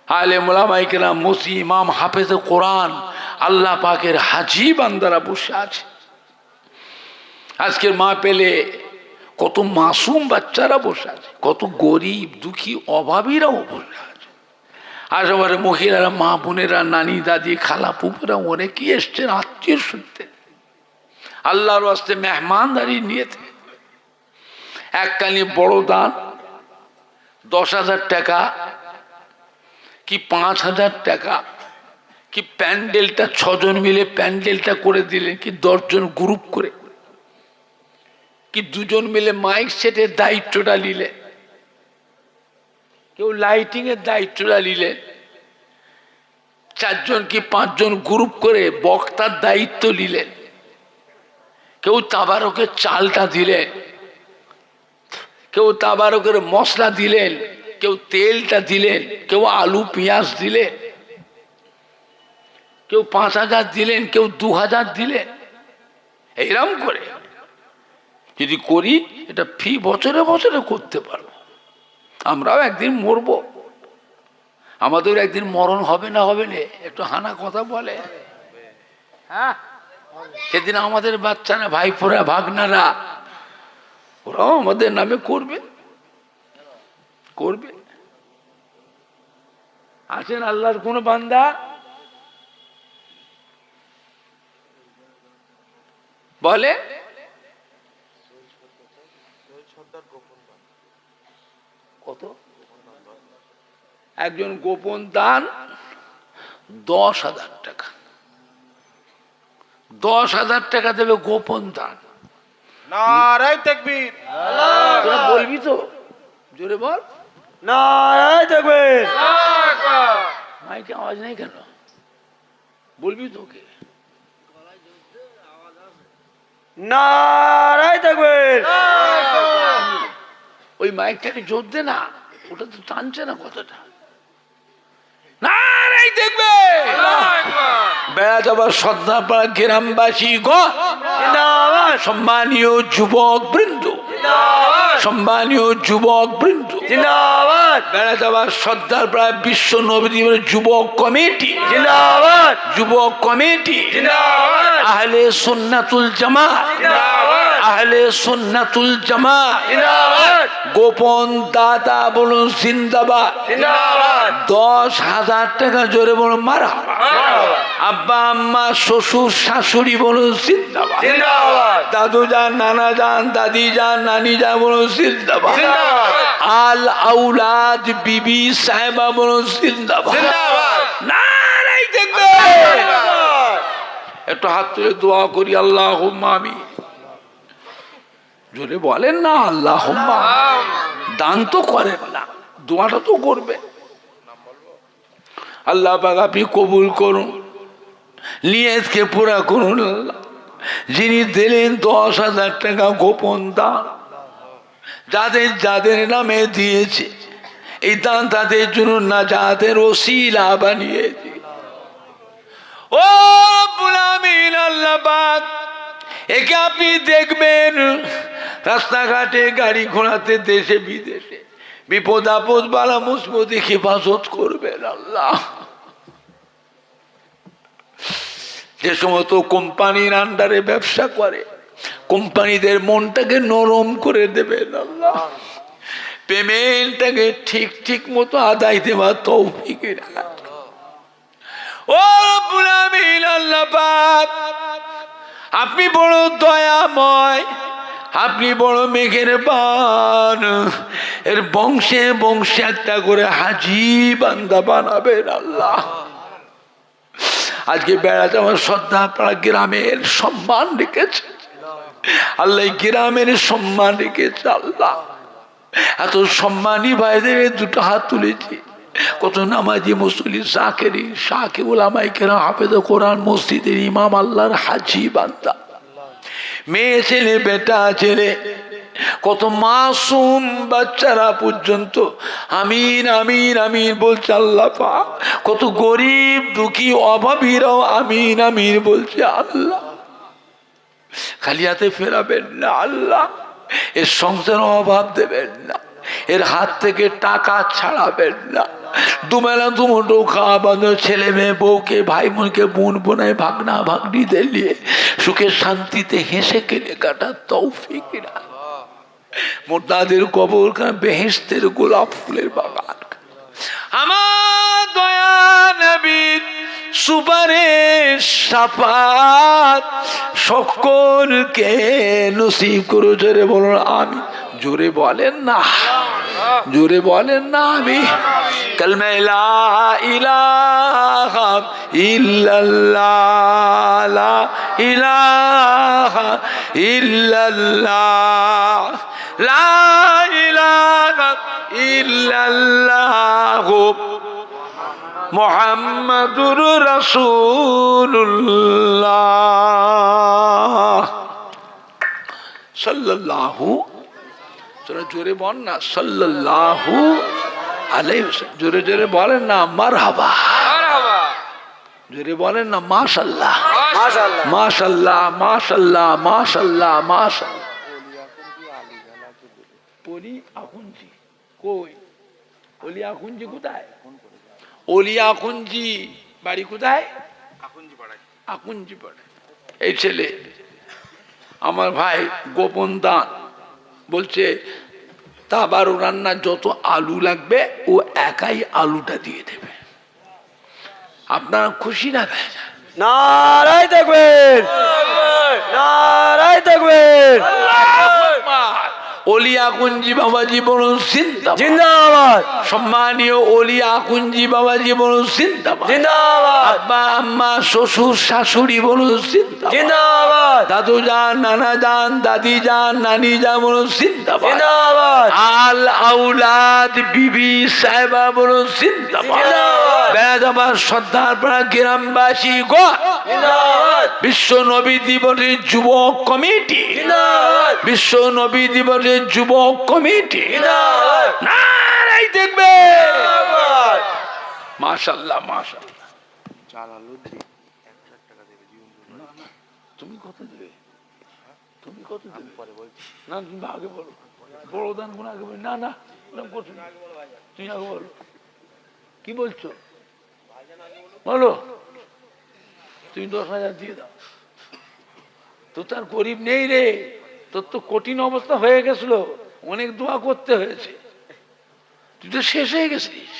আলেম ওলামায়ে কেরাম, মুফতি, ইমাম, হাফেজ কোরআন, আল্লাহ পাকের হাজী বান্দারা বসে আছে। আজকের মাহফিলে কত মাসুম বাচ্চারা বসে আছে, কত গরিব দুঃখী অভাবীরাও বসে আছে, আশেপাশে মহিলারা, মা বোনেরা, নানি দাদি, খালা পুকুরা অনেকেই এসছেন আত্মীয় সূত্রে, আল্লাহর ওয়াস্তে মেহমানদারি নিয়েছে। এককালীন বড় দান 10,000 টাকা কি 5,000 টাকা, কি প্যান্ডেলটা 6 জন মিলে প্যান্ডেলটা করে দিলেন, কি 10 জন গ্রুপ করে, কি 2 জন মিলে মাইক সেটের দায়িত্বটা নিলেন, কেউ লাইটিং এর দায়িত্বটা নিলেন, 4 জন কি 5 জন গ্রুপ করে বক্তার দায়িত্ব নিলেন, কেউ তাবারকের চালটা দিলেন, কেউ তাবারকের মশলা দিলেন, কেউ তেলটা দিলেন, কেউ আলু পেঁয়াজ দিলেন, কেউ 5,000 দিলেন, কেউ 2,000 দিলেন। এইরকম করে যদি করি, এটা ফি বছরে বছরে করতে পারবো। আমরাও একদিন মরবো, আমাদের একদিন মরণ হবে না হবে না? একটু হানা কথা বলে, হ্যাঁ, সেদিন আমাদের বাচ্চারা, ভাইপোরা, ভাগনারা, ওরাও আমাদের নামে করবে করবে। আছেন আল্লাহর কোন বান্দা বলে কত? একজন গোপন দান 10,000 টাকা, 10,000 টাকা দেবে গোপন দান। নারায়ে তাকবীর। তোরা বলবি তো, জোরে বল। নারায়ে তাকবীর। মাইকে আওয়াজ নেই কেন? বলবি তো কে? নারায়ে তাকবীর। ওই মাইকটাকে জোর দে না, ওটা তো টানছে না কথাটা। নারায়ে তাকবীর। বেড়া যাবার সর্দারপাড়া গ্রামবাসী গণ, সম্মানীয় যুবক বৃন্দ, সম্মানীয় যুবক বৃন্দ, বেড়া যাবার সর্দারপাড়া বিশ্ব নবী যুবক কমিটি, যুবক কমিটি, আহলে সুন্নাতুল জামাত, আহলে সুন্নাতুল জামাত, গোপন দাতা বলুন জিন্দাবাদ। 10,000 টাকা জোরে বলুন মারহাবা। আব্বা আম্মা শ্বশুর শাশুড়ি বলুন জিন্দাবাদ। দাদু যান, নানা যান, দাদি যান, নানি যান বলুন জিন্দাবাদ। আল আউলাদ বিবি সাহেবা বলুন জিন্দাবাদ। নারায়ে তাকবীর। একটু হাত তুলে দোয়া করি, আল্লাহুম্মা আমিন। জোরে বলেন না আল্লাহুম্মা। দান তো করেন না, দোয়াটা তো করবে। আল্লাহ পাক আপনি কবুল করুন, নিয়তকে পুরা করুন। আল্লাহ যিনি দিলেন 10,000 টাকা গোপন দান, যাদের যাদের নামে দিয়েছে এই দান তাদের জন্য নাজাতের ওসিলা বানিয়ে দিন। ও রব্বুল আমিন, আল্লাহ পাক একে আপনি দেখবেন রাস্তাঘাটে, গাড়ি ঘোড়াতে, দেশে বিদেশে, বিপদ আপদ বালা মুসিবতে হেফাজত করবেন। আল্লাহ যে সমস্ত কোম্পানির আন্ডারে ব্যবসা করে, কোম্পানিদের মনটাকে নরম করে দেবেন। আল্লাহ পেমেন্টটাকে ঠিক ঠিক মতো আদায় দেওয়া তৌফিক। ও রব্বুল আমিন আল্লাহ পাক, আপনি বড় দয়াময়, আপনি বড় মেঘের বান, এর বংশে বংশে একটা করে হাজি বান্দা বানাবেন আল্লাহ। আজকে বেড়াতে আমার শ্রদ্ধা পাড়া গ্রামের সম্মান রেখেছে আল্লাহ, গ্রামের সম্মান রেখেছে আল্লাহ। এত সম্মানী ভাইদের দুটো হাত তুলেছি, কত নামাজি মুসল্লি শাকেরি শাকে ওলামায়ে কেরাম হাফেজ কোরআন মসজিদের ইমাম আল্লাহর হাজি বান্দা, মেয়ে ছেলে বেটা ছেলে, কত মাসুম বাচ্চারা পর্যন্ত আমিন আমিন আমিন বলছে আল্লাহ পাক। কত গরিব দুঃখী অভাবীরাও আমিন আমিন বলছে আল্লাহ। খালি হাতে ফেরাবেন না আল্লাহ, এর সংসার অভাব দেবেন না, এর হাত থেকে টাকা ছাড়াবেন না। দুবেলা দুমুঠো খাওয়া বন্ধ, ছেলে মেয়ে বউকে ভাই বোনকে বোন বোনায় ভাগনা ভাগ্নিদের নিয়ে সুখে শান্তিতে হেসে কেটে কাটার তৌফিক না। মোর্দাদের কবর বেহেশতের গোলাপ ফুলের বাগান। আমার দয়া নবীর সুপারিশ শাফাত সকলকে নসিব করো। জোরে বলুন আমি, জোরে বলেন না, জোরে বলেন না আমি। কালমা লা ইলাহা ইল্লাল্লাহ, লা ইলাহা ইল্লাল্লাহ, লা ইলাহা ইল্লাল্লাহ মুহাম্মাদুর রাসূলুল্লাহ সাল্লাল্লাহু, জোরে বল না সাল্লাল্লাহু আলাইহি ওয়াসাল্লাম, জোরে জোরে বলেন না মারহাবা, জোরে বলেন না মাশাআল্লাহ, মাশাআল্লাহ মাশাআল্লাহ মাশাআল্লাহ মাশাআল্লাহ। পলি আখুনজি কই? অলি আখুনজি কোথায়? অলি আখুনজি বাড়ি কোথায়? আখুনজি পাড়ায়। এই ছেলে আমার ভাই গোপন দান বলছে তাবারু রান্না যত আলু লাগবে ও একাই আলুটা দিয়ে দেবে। আপনারা খুশি না? নারায় দেখবেন, নারায় দেখবেন। অলিয়া কুঞ্জি বাবাজি বলুন জিন্দাবাদ, জিন্দাবাদ। সম্মানীয় অলিয়া কুঞ্জি বাবাজি বলুন জিন্দাবাদ, জিন্দাবাদ। আব্বা আম্মা শ্বশুর শাশুড়ি বলুন জিন্দাবাদ, জিন্দাবাদ। দাদু যান নানা যান দাদি যান নানি যান বলুন জিন্দাবাদ, জিন্দাবাদ। আল আউলাদ বিবি সাহেবা বলুন জিন্দাবাদ। বেড়াদাবার শ্রদ্ধার পাড়া গ্রামবাসী গো জিন্দাবাদ। বিশ্ব নবী দিবসের যুবক কমিটি, জিন্দাবাদ। বিশ্ব নবী দিবসের যুবক কমিটি, জিন্দাবাদ। নারাই দেখবে। জিন্দাবাদ। মাশাআল্লাহ মাশাআল্লাহ। তুমি কত দেবে? তুমি কত দেবে? না তুমি আগে বলো, বড় দান কোন আগে বলো। না না তুমি আগে বলো, কি বলছো বলো। তুমি 10,000 দিয়ে দাও। তো তার গরিব নেই রে, তোর তো কঠিন অবস্থা হয়ে গেছিল, অনেক দোয়া করতে হয়েছে, তুই তো শেষ হয়ে গেছিস,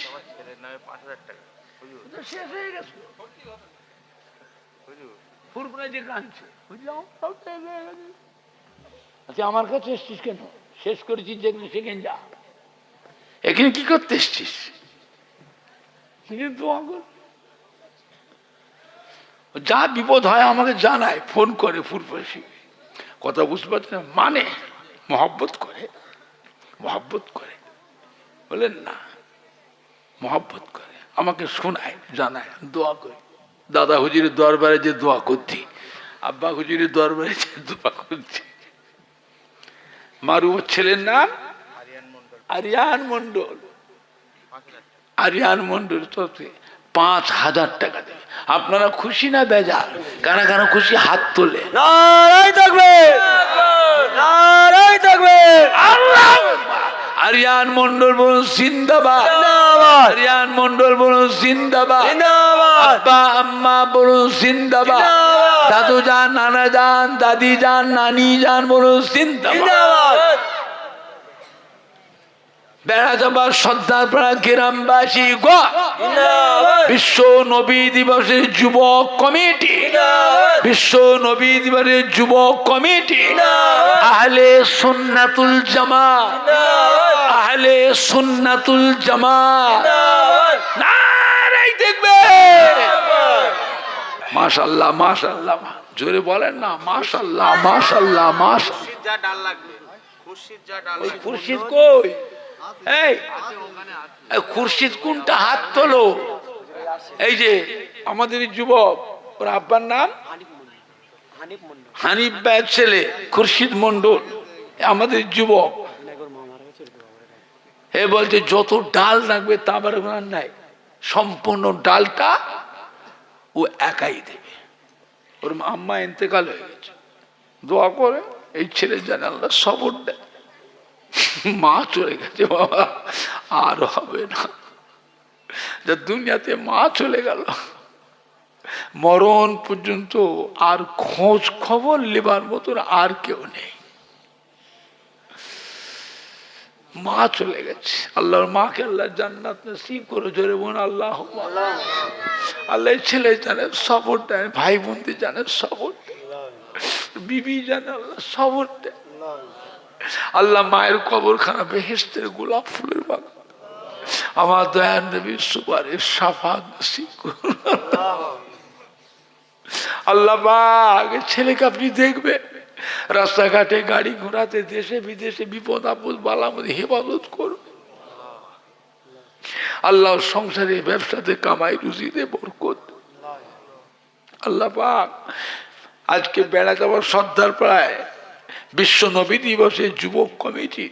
শেষ হয়ে গেছিল। ফুরফুরায় যে কাঁদছে, বুঝলাম। আচ্ছা আমার কাছে এসছিস কেন? শেষ করেছিস যেখানে সেখানে যা, এখানে কি করতে এসছিস? দোয়া কর। যা বিপদ হয় আমাকে জানায়, ফোন করে ফুরফুরি কথা বুঝতে পারছি না, মানে মহব্বত করে, মহব্বত করে বলেন না, মহব্বত করে আমাকে শোনায় জানায়, দোয়া করি। দাদা হুজুরের দরবারে যে দোয়া করছি, আব্বা হুজুরের দরবারে যে দোয়া করছি। মারু ছেলের নাম আরিয়ান মন্ডল, আরিয়ান মন্ডল 5,000 টাকা দেবে। আপনারা খুশি না বেজার? কারা কারা খুশি হাত তোলে। নারায় দেখবেন, নারায় দেখবেন। আল্লাহ আরিয়ান মন্ডল বলুন জিন্দাবাদ, জিন্দাবাদ। আরিয়ান মন্ডল বলুন জিন্দাবাদ, জিন্দাবাদ। আব্বা আম্মা বলুন জিন্দাবাদ, জিন্দাবাদ। দাদু যান নানা যান দাদি যান নানি যান বলুন জিন্দাবাদ। জিন্দাবাদ। বেড়া যাবার সর্দারপাড়া গ্রামবাসী গো, বিশ্ব নবী দিবসের যুবক কমিটি, বিশ্ব নবী দিবসের যুবক কমিটি, আহলে সুন্নাতুল জামাত, আহলে সুন্নাতুল জামাত, নারাই দেখবে। মাশাআল্লাহ মাশাআল্লাহ, জোরে বলেন না মাশাআল্লাহ মাশাআল্লাহ মাশাআল্লাহ। খুরশিদ কই? এই খুরশিদ কোনটা? হাত তোলো। এই যে আমাদের যুবক, ওর আব্বার নাম হানিফ ভাইয়ের ছেলে খুরশিদ মন্ডল, আমাদের যুবক। এ বলছে যত ডাল লাগবে তার নাই, সম্পূর্ণ ডালটা ও একাই দেবে। ওর আম্মা ইন্তেকাল হয়ে গেছে, দোয়া করে এই ছেলে যেন আল্লাহ সবর দেয়। মা চলে গেছে বাবা, আর হবে না। যা দুনিয়াতে মা চলে গেল, মরণ পর্যন্ত আর খোঁজ খবর নেবার মতন আর কেউ নেই। মা চলে গেছে। আল্লাহর মাকে আল্লাহ জান্নাত নসিব করে, জোরে বোন আল্লাহ। আল্লাহ ছেলে জানে সবর দেয়, ভাই বোনদের জানে সবর দেয়, বিবি জানে আল্লাহ সবর দেয়। আল্লাহ মায়ের কবরখানা বেহেশতের গোলাপ ফুলের বাগান। আমার দয়ার নবীর সুপারিশ শাফাত নসিব করুন আল্লাহ পাক। ছেলেকে আপনি দেখবে রাস্তাঘাটে গাড়ি ঘোড়াতে, দেশে বিদেশে বিপদ আপদ বালামত হেফাজত করবে আল্লাহ। সংসারে ব্যবসাতে কামাই রুজিতে বরকত আল্লাহ পাক। আজকে বেড়া যাওয়ার সর্দারপাড়ায় বিশ্ব নবী দিবসের যুবক কমিটি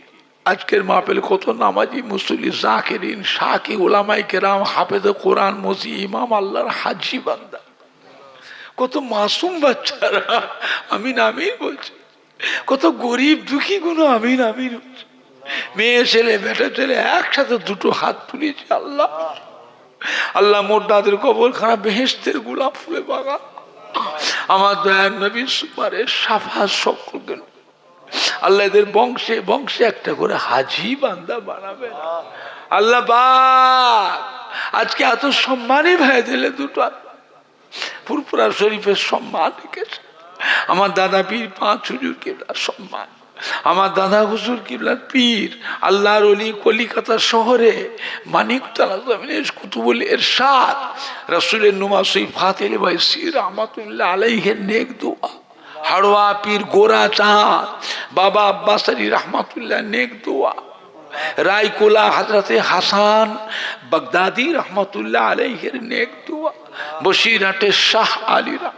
আজকের মাহফিল কত নামাজি মুসল্লি জাকিরিন শাকি ওলামাই কেরাম হাফেজ কোরআন মসি ইমাম আল্লাহর হাজি বান্দা, কত মাসুম বাচ্চারা আমিন আমিন বলছে, কত গরিব দুঃখী গুলো আমিন আমিন বলছে। মেয়ে ছেলে বেটা ছেলে একসাথে দুটো হাত তুলেছে আল্লাহ। আল্লাহ মোর্দাদের কবরখানা বেহেশতের গোলাপ ফুলে বাগান। আমার দয়ার নবীর সুপারিশ শাফাত সকলকে আল্লাহ এদের বংশে বংশে একটা করে হাজি বান্দা বানাবে আল্লাহ পাক। আজকে এত সম্মানই ভাই দিলে দুটো ফুরফুরা শরীফের সম্মান রেখেছে। আমার দাদা পীর পাঁচ হুজুর কিবলার সম্মান, আমার দাদা হুজুর কিবলার পীর আল্লাহর ওলি কলিকাতা শহরে মানিকতলা জমিনের কুতুবুল ইরশাদ রাসূলের নুমাসই ফাতিল ভাই সির রহমাতুল্লাহ আলাইহির নেক দোয়া, হাড়োয়া পীর গোরা চাঁদ বাবা আব্বাস আলী রহমাতুল্লাহ নেক দোয়া, রায়কুলা হযরতে হাসান বাগদাদি রহমাতুল্লাহ আলাইহির নেক দোয়া, বসিরহাটের শাহ আলীরা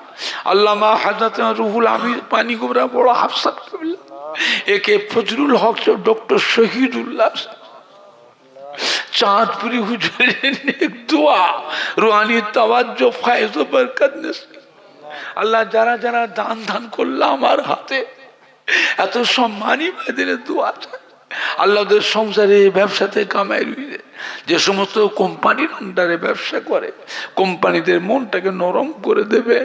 আল্লামা হযরত রুহুল আমির পানি গোবরা বড় হাফসাত কবিল্লা, একে ফজলুল হক ডক্টর শহীদুল্লাহ চাঁদপুরি হুজুরের নেক দোয়া, রুহানি তাওয়াজ্জুহ ফায়েজ ও বরকত নসিব আল্লাহ। যারা যারা দান ধান করলো আমার হাতে, এত সম্মানী ভাইদের দোয়া চাই আল্লাহ। ওদের সংসারে ব্যবসাতে কামাই রুইলে, যে সমস্ত কোম্পানির আন্ডারে ব্যবসা করে কোম্পানিদের মনটাকে নরম করে দেবে,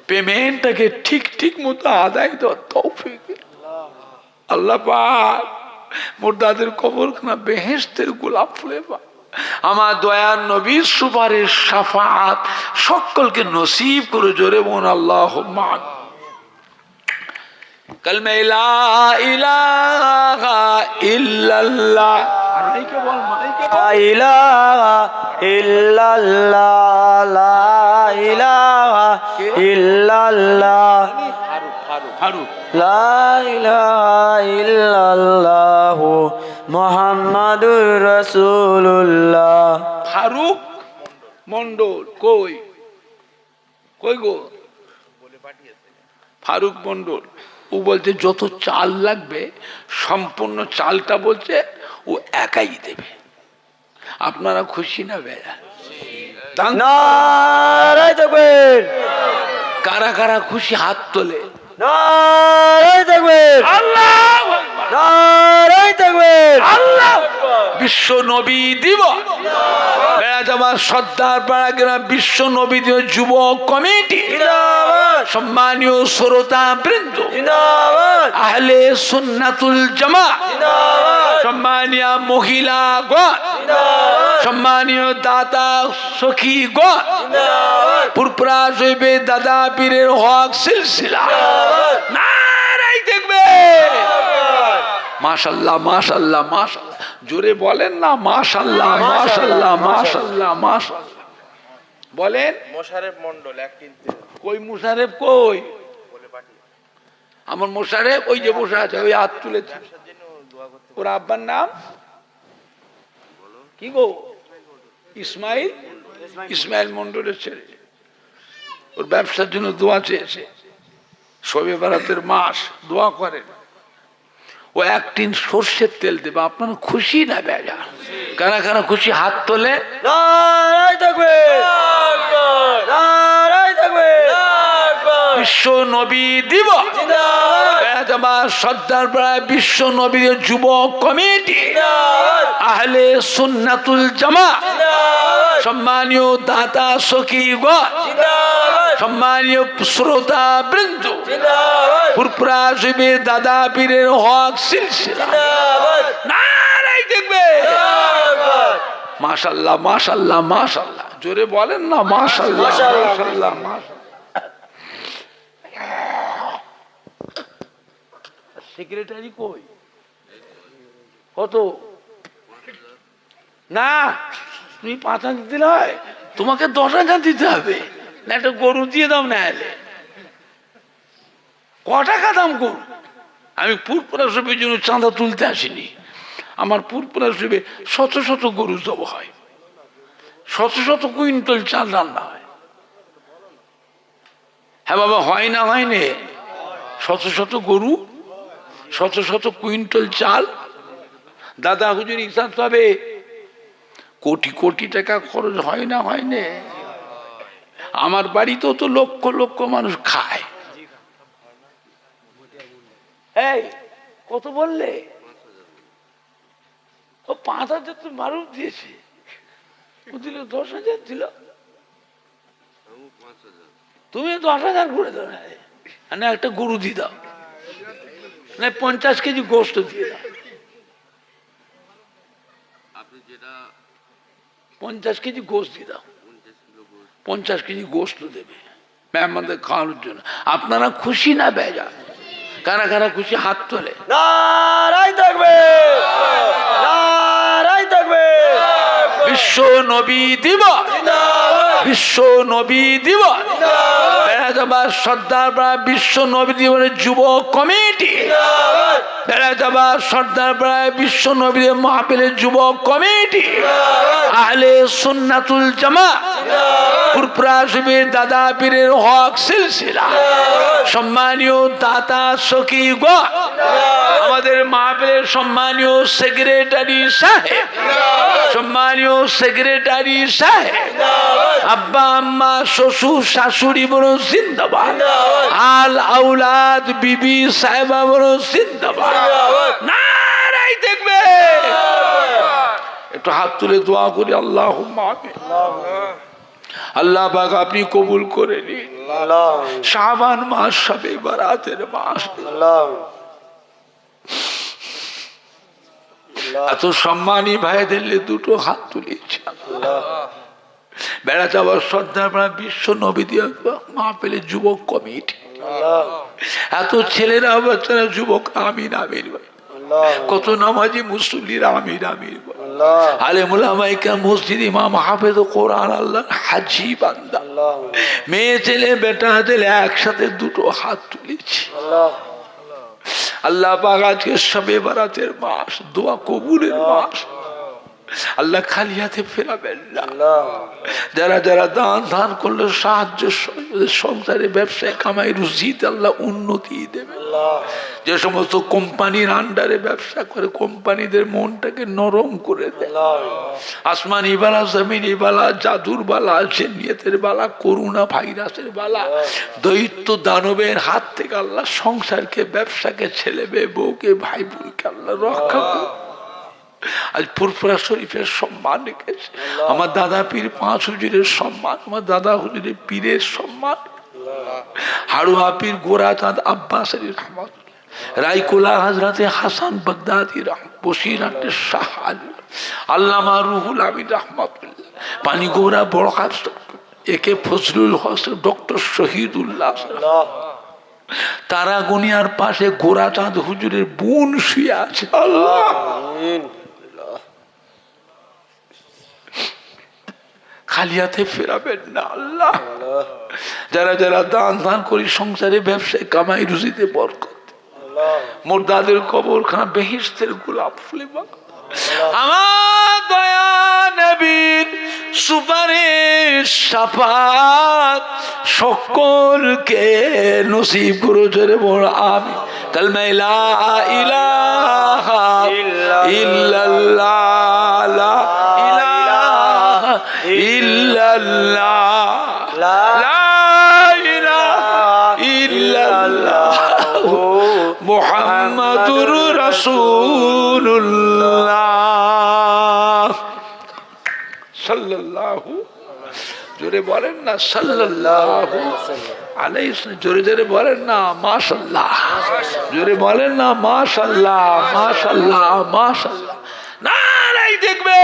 পেমেন্টটাকে ঠিক ঠিক মতো আদায় দেওয়ার তৌফিক আল্লাহ পাক। মুর্দাদের কবরখানা বেহেশতের গোলাপ ফুলে পাক। আমার দয়ার নবীর সুপারিশ শাফাত সকলকে নসিব করে, জোরে বোন আল্লাহুম্মা। কালমা লা ইলাহা ইল্লাল্লাহ, মাইকে বল মাইকে বল, লা ইলাহা ইল্লাল্লাহ, লা ইলাহা ইল্লাল্লাহ, ফারুক লা ইলাহা ইল্লাল্লাহ মুহাম্মাদুর রাসূলুল্লাহ। ফারুক মন্ডল কই কই গো? ফারুক মন্ডল ও বলছে যত চাল লাগবে সম্পূর্ণ চালটা বলছে ও একাই দেবে। আপনারা খুশি না বেয়া? নারায়ে তাকবীর, কারা কারা খুশি হাত তোলে। নারায়ে তাকবীর, আল্লাহু আকবার, নারায়ে তাকবীর, আল্লাহ। বিশ্ব নবী দিবস বেড়া যাবার সর্দারপাড়া গ্রাম বিশ্ব নবী দিবস যুবক কমিটি, জিন্দাবাদ, সম্মানীয় শ্রোতা বৃন্দ, জিন্দাবাদ, আহলে সুন্নাতুল জামাত, জিন্দাবাদ, সম্মানীয় মহিলাগণ, সম্মানীয় দাতা সখীগণ, পুরপুরা শরীফে দাদা পীরের হক সিলসিলা নারাই দেখবে। মাশাআল্লাহ মাশাআল্লাহ মাশাআল্লাহ, জোরে বলেন না মাশাআল্লাহ মাশাআল্লাহ মাশাআল্লাহ মাশাআল্লাহ। বলেন মোশারেফ মন্ডল 1 কিনতে কই মুশারেফ কই? আমার মোশারেফ ওই যে বসে আছে, ওই হাত তুলেছে। ওর আব্বার নাম কি গো? ইসমাইল। ইসমাইল মন্ডলের ছেলে। ওর ব্যবসার জন্য দোয়া চেয়েছে। শবে বরাতের মাস দোয়া করেন। ও 1 টিন সর্ষের তেল দেবে। আপনারা খুশি না বেজা? কারা কারা খুশি হাত তোলে। নারাই তাকবীর, নারাই তাকবীর, বিশ্ব নবী দিবস সর্দার প্রায় বিশ্ব নবীর যুবক কমিটি আহলে সুন্নাতুল জামাত, সম্মানীয় দাতা সখীগণ, সম্মানীয় শ্রোতা বৃন্দ, পুরপুরা শরীফে দাদা পীরের হক সিলসিলা নারাই দেখবে। মাশাআল্লাহ মাশাআল্লাহ মাশাআল্লাহ, জোরে বলেন না মাশাআল্লাহ মাশাআল্লাহ মাশাআল্লাহ। সেক্রেটারি কই? কত? না তুমি 5,000 দিতে হয়, তোমাকে 10,000 দিতে হবে। না একটা গরু দিয়ে দাও না এলে। ক টাকা দাম গরু? আমি পুরপুরা শরীফের জন্য চাঁদা তুলতে আসিনি। আমার পুরপুরা শরীফে শত শত গরু জব হয়, শত শত কুইন্টাল চাল রান্না হয়। হ্যাঁ বাবা, হয় না হয় না? শত শত গরু, শত শত কুইন্টাল চাল। দাদা হুজুর হিসাব হবে কোটি কোটি টাকা খরচ হয় না হয় না? আমার বাড়িতেও তো লক্ষ লক্ষ মানুষ খায়। এই কত বললে? ও 5,000 তো মারুফ দিয়েছে। ও দিল 10,000 দিল। তুমি 10,000 করে দাও না, একটা গরু দিয়ে দাও, না 50 কেজি গোস্ত দিয়ে দাও। 50 কেজি গোস্ত দিয়ে দাও, 50 কেজি গোস্ত দেবে মেহমানদের খাওয়ানোর জন্য। আপনারা খুশি না বেজা? কারা কারা খুশি হাত তোলে। নারাই তাকবীর, নারাই তাকবীর। বিশ্ব নবী দিবস, বিশ্ব নবী দিবস বেড়াজাবাদ সর্দার প্রায় বিশ্ব নবী দিবসের যুবক কমিটি, বেড়াজাবাদ সর্দার প্রায় বিশ্ব নবী মাহফিলের যুবক কমিটি আহলে সুন্নাতুল জামাত, পুরপুরা শরীফের দাদা পীরের হক সিলসিলা, সম্মানীয় দাতা সখীগণ, আমাদের মাহফিলের সম্মানীয় সেক্রেটারি সাহেব, সম্মানীয় সেক্রেটারি সাহেব, আব্বা আম্মা শ্বশুর শাশুড়ি বড় জিন্দাবাদ, আল আউলাদ বিবি সাহেবা বড় জিন্দাবাদ নারাই দেখবে। একটু হাত তুলে দোয়া করি। আল্লাহুম্মা আমিন। আল্লাহ পাক আপনি কবুল করে নিন। শাবান মাস, শবে বরাতের মাস, এত সম্মানী ভাইদের দুটো হাত তুলেছি। বেড়াতে আবার শ্রদ্ধা বিশ্ব নবী মাহফিলের যুবক কমিটি, এত ছেলেরা বাচ্চারা যুবক আমিন আমিন, কত নামাজি মুসল্লিরা আমিন আমিন, আলেমুল উলামায়ে মসজিদ ইমাম হাফেজ কোরআন আল্লাহ হাজি বান্দা, মেয়ে ছেলে বেটা ছেলে একসাথে দুটো হাত তুলেছি। আল্লাহ পাক আজকে শবে বরাতের মাস, দোয়া কবুলের মাস। আল্লাহ খালি হাতে ফেরাবেন না। যারা যারা দান ধান করলে সাহায্য, সংসারে ব্যবসায় কামাই রুজিতে আল্লাহ উন্নতি দেবে। যে সমস্ত কোম্পানির আন্ডারে ব্যবসা করে কোম্পানিদের মনটাকে নরম করে দেয়। আসমানি বালা, জমিনি বালা, জাদুর বালা, জিন্নিয়াতের বালা, করোনা ভাইরাসের বালা, দৈত্য দানবের হাত থেকে আল্লাহ সংসারকে, ব্যবসাকে, ছেলে মেয়ে, বউকে, ভাই বোনকে আল্লাহ রক্ষা করে। আজ ফুরফুরা শরীফের সম্মান রেখেছে। আমার দাদা পীর 5 হুজুরের সম্মান, আমার দাদা হুজুরের পীরের সম্মান, হাড়ুয়া পীর গোরা চাঁদ আব্বাস আলী রহমত, রাইকুলা হজরতে হাসান বাগদাদি বসিরাটের শাহ আলী আল্লামা রুহুল আমিন রহমাতুল্লাহ পানিগোড়া বড় হাফেজ একে ফজলুল হোসেন ডক্টর শহীদুল্লাহ তারাগনিয়ার পাশে গোরাচাঁদ হুজুরের বোন শুয়ে আছে। আল্লাহ খালি হাতে ফেরাবেন না আল্লাহ। যারা যারা দান দান করি সংসারে ব্যবসায় কামাই রুজিতে বরকত, মুর্দাদের কবরখানা বেহেশতের গোলাপ ফুলে বাঁকা। আমার দয়া নবীর সুপারিশ শাফাত সকলকে নসিব করো জোরে বড় আমি কালমা লা ইলাহা ইল্লাল্লাহ লা ইলাহা ইল্লাল্লাহ লা ইলাহা ইল্লাল্লাহ মুহাম্মাদুর রাসূলুল্লাহ সাল্লাল্লাহু জোরে বলেন না সাল্লাল্লাহু আলাইহি ওয়াসাল্লাম জোরে জোরে বলেন না মাশাআল্লাহ জোরে বলেন না মাশাআল্লাহ মাশাআল্লাহ মাশাআল্লাহ নারাই দেখবে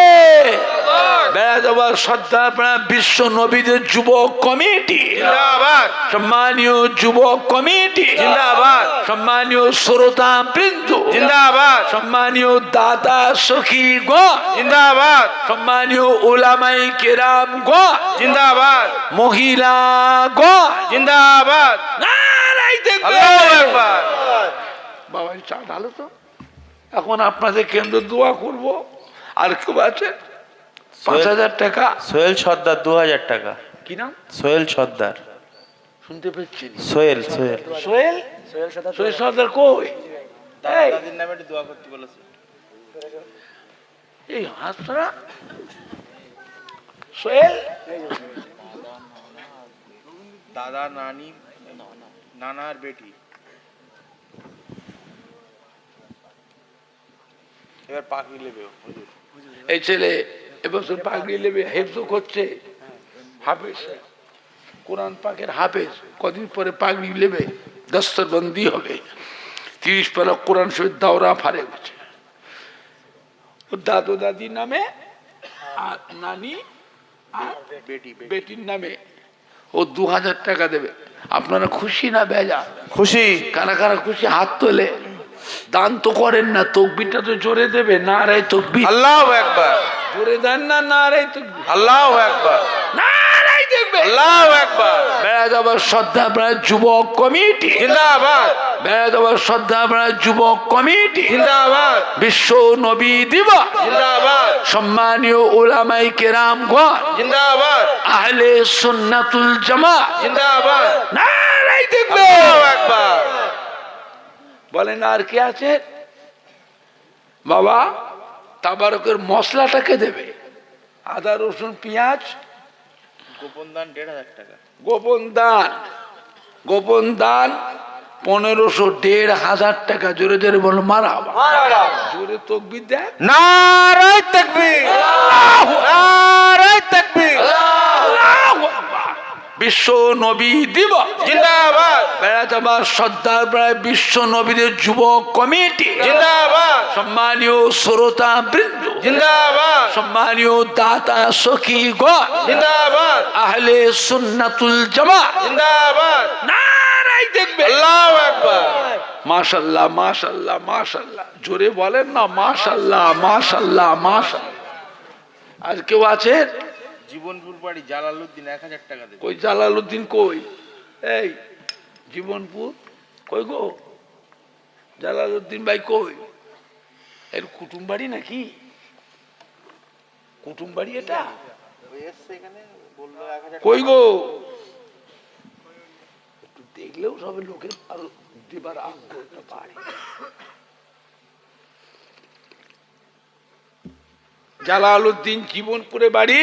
বেয়াদবার শ্রদ্ধা বিশ্ব নবীদের যুবক কমিটি জিন্দাবাদ, সম্মানীয় যুবক কমিটি জিন্দাবাদ, সম্মানীয় শ্রোতা বৃন্দ জিন্দাবাদ, সম্মানীয় দাতা সখী গ জিন্দাবাদ, সম্মানীয় ওলামাই কেরাম গ জিন্দাবাদ, মহিলা গ জিন্দাবাদ, নারাই দেখবে আল্লাহু আকবার। বাবা চা ঢালো তো। এখন আপনাদের কেন্দ্র দোয়া করব। আর কেউ আছে 5,000 টাকা সোহেল সর্দার 2000 টাকা। কি নাম সোহেল সর্দার, শুনতে পেয়েছি সোহেল সোহেল সোহেল সোহেল সর্দার কই? এই, দাদির নামে একটু দোয়া করতে বলেছে। এই হাতরা সোহেল দাদা নানি নানার বেটি। এবার পাখি নেবে হুজুর। এই ছেলে এবছর পাগড়ি নেবে, হেফজ করছে, হাফেজ কোরআন পাকের হাফেজ। কদিন পরে পাগড়ি নেবে, দস্তরবন্দি হবে, 30 পারা কোরআন শরীফ দাওরা ফারে গেছে। ওর দাদু দাদির নামে আর নানি আর বেটি বেটির নামে ও 2000 টাকা দেবে। আপনারা খুশি না বেজা? খুশি। কারা কারা খুশি হাত তোলে। দান তো করেন না, তকবিরটা তো জোরে দেবে। না রে তকবির, আল্লাহু আকবার, জোরে দেন না। না রে তকবির, আল্লাহু আকবার, না রে দেখবে। আল্লাহু আকবার। বেড়া যাবার শ্রদ্ধা প্রায় যুবক কমিটি জিন্দাবাদ, বেড়া যাবার শ্রদ্ধা প্রায় যুবক কমিটি জিন্দাবাদ, বিশ্ব নবী দিবস জিন্দাবাদ, সম্মানীয় ওলামাই কেরাম গণ জিন্দাবাদ, আহলে সুন্নাতুল জামাত জিন্দাবাদ, না রে দেখবে। আল্লাহু আকবার। বলেন আর কে আছে? বাবা তাবারকের মশলাটাকে দেবে, আদা রসুন পেঁয়াজ। গোপন দান 1500 টাকা। গোপন দান, গোপন দান 1500, 1500 টাকা। জোরে জোরে বলো মারহাবা, জোরে তকবীর দেন। নারায়ে তাকবীর, নারায়ে তাকবীর, আল্লাহু আকবার। বিশ্ব নবী দিবস জিন্দাবাদ, বেড়া যাবার শ্রদ্ধা প্রায় বিশ্ব নবীদের যুবক কমিটি জিন্দাবাদ, সম্মানীয় শ্রোতা বৃন্দ, জিন্দাবাদ, সম্মানীয় দাতা সখী গণ, জিন্দাবাদ, আহলে সুন্নাতুল জামাত জিন্দাবাদ, নারাই দেখবে। আল্লাহু আকবার। মাশাআল্লাহ মাশাআল্লাহ মাশাআল্লাহ জোরে বলেন না মাশাআল্লাহ মাশাআল্লাহ মাশাআল্লাহ। আর কেউ আছে? জীবনপুর বাড়ি জালালউদ্দিন 1000 টাকা দেবে। কই জালালউদ্দিন কই? এই জীবনপুর কই গো? জালালউদ্দিন ভাই কই? এর কুটুম বাড়ি নাকি? কুটুম বাড়ি এটা? ওই এসছে এখানে বললো 1000 কই গো? একটু দেখলেও সব লোকের আরো দিবার আগ্রহটা বাড়ে। জালালউদ্দিন জীবনপুরে বাড়ি,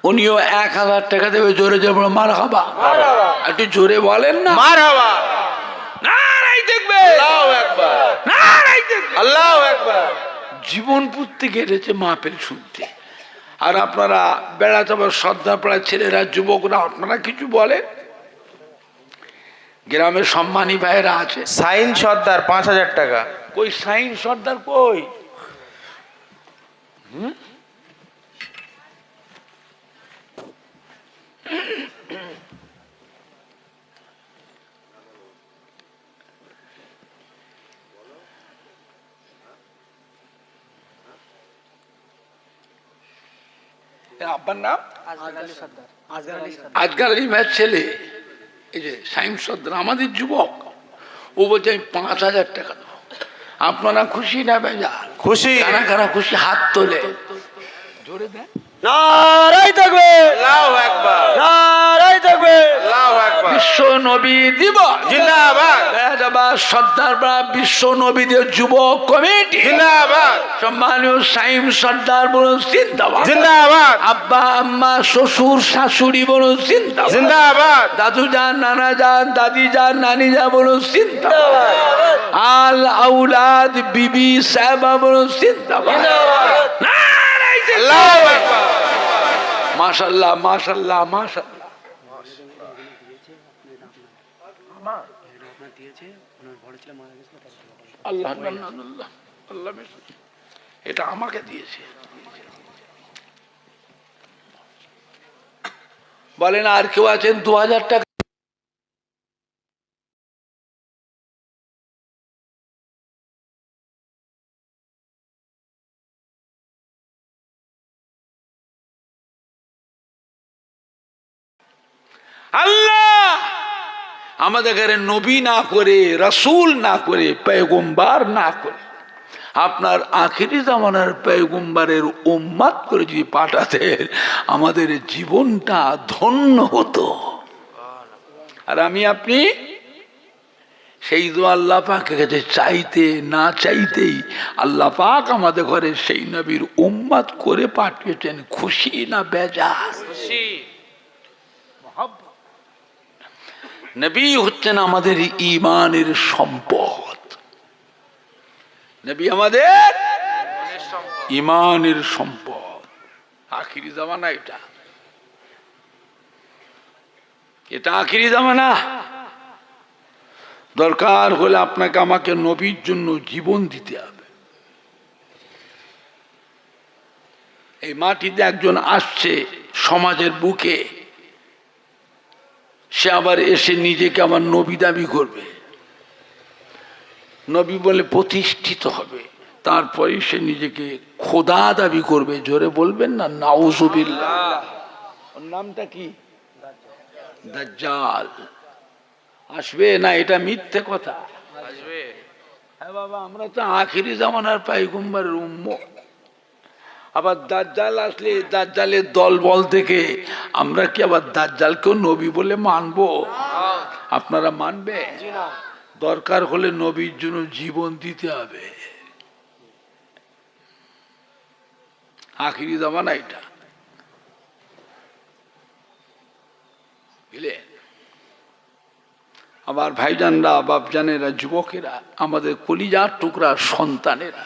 উনিও 1000 টাকা দেবে। জোরে জোরে মারহাবা, একটু জোরে বলেন না মারহাবা। নারাই দেখবে, আল্লাহু আকবার, নারাই দেখবে। আল্লাহু আকবার। জীবনপুর থেকে এসেছে মাহফিল শুনতে। আর আপনারা বেড়াতে আবার শ্রদ্ধা পড়া ছেলেরা যুবকরা আপনারা কিছু বলেন? গ্রামের সম্মানী ভাইয়েরা আছে। সাইন সর্দার 5,000 টাকা। কই সাইন সর্দার কই? আব্বার নাম আজকাল আলী ভাইয়ের ছেলে, এই যে সাইম সর্দার আমাদের যুবক, ও বলছে আমি 5,000 টাকা দেবো। আপনারা খুশি না বেজা? খুশি। কারা কারা খুশি হাত তোলে, জোরে দেন। নারাই থাকবে, আল্লাহু আকবার, নারাই থাকবে। আল্লাহু আকবার। বিশ্ব নবী দিবস জিন্দাবাদ, জিন্দাবাদ। সর্দার বিশ্ব নবীদের যুবক কমিটি জিন্দাবাদ, সম্মানীয় সাইম সর্দার বলুন জিন্দাবাদ, জিন্দাবাদ, আব্বা আম্মা শ্বশুর শাশুড়ি বলুন জিন্দাবাদ, জিন্দাবাদ, দাদু যান নানা যান দাদি যান নানি যা বলুন জিন্দাবাদ, আল আউলাদ বিবি সাহেবা বলুন জিন্দাবাদ। নারায়ে জিন্দাবাদ। আল্লাহু আকবার। মাশাআল্লাহ মাশাআল্লাহ মাশাআল্লাহ। আল্লাহ আল্লাহ আল্লাহ, এটা আমাকে দিয়েছে। বলেন আর কেউ আছেন 2,000 টাকা? আল্লাহ আমাদের ঘরে নবী না করে, রাসূল না করে, পয়গম্বর না করে, আপনার আখিরি জামানার পয়গম্বরের উম্মত করে যদি পাঠাতেন, আমাদের জীবনটা ধন্য হতো। আর আমি আপনি সেই দোয়া আল্লাহ পাকের কাছে চাইতে না চাইতেই আল্লাহ পাক আমাদের ঘরে সেই নবীর উম্মত করে পাঠিয়েছেন। খুশি না বেজার? খুশি। নবী হচ্ছেন আমাদের ঈমানের সম্পদ। নবী আমাদের ঈমানের সম্পদ। আখিরি জামানা এটা, এটা আখিরি জামানা। দরকার হলে আপনাকে আমাকে নবীর জন্য জীবন দিতে হবে। এই মাটিতে একজন আসছে সমাজের বুকে, সে আবার এসে নিজেকে আমার নবী দাবি করবে, নবী বলে প্রতিষ্ঠিত হবে, তারপরে সে নিজেকে খোদা দাবি করবে। জোরে বলবেন না নাউজুবিল্লাহ। ওর নামটা কি? দাজ্জাল। আসবে না? এটা মিথ্যে কথা। আসবে। হ্যাঁ বাবা, আমরা তো আখিরি জামানার পয়গম্বরের উম্মত। আবার দাজ্জাল আসলে দাজ্জালের দল বল থেকে আমরা কি আবার দাজ্জালকেও নবী বলে মানবো? আপনারা মানবে? দরকার হলে নবীর জন্য জীবন দিতে হবে। আখিরি জামানা এটা, বুঝলেন? আমার ভাইজানরা, বাপজানেরা, যুবকেরা, আমাদের কলিজার টুকরা সন্তানেরা,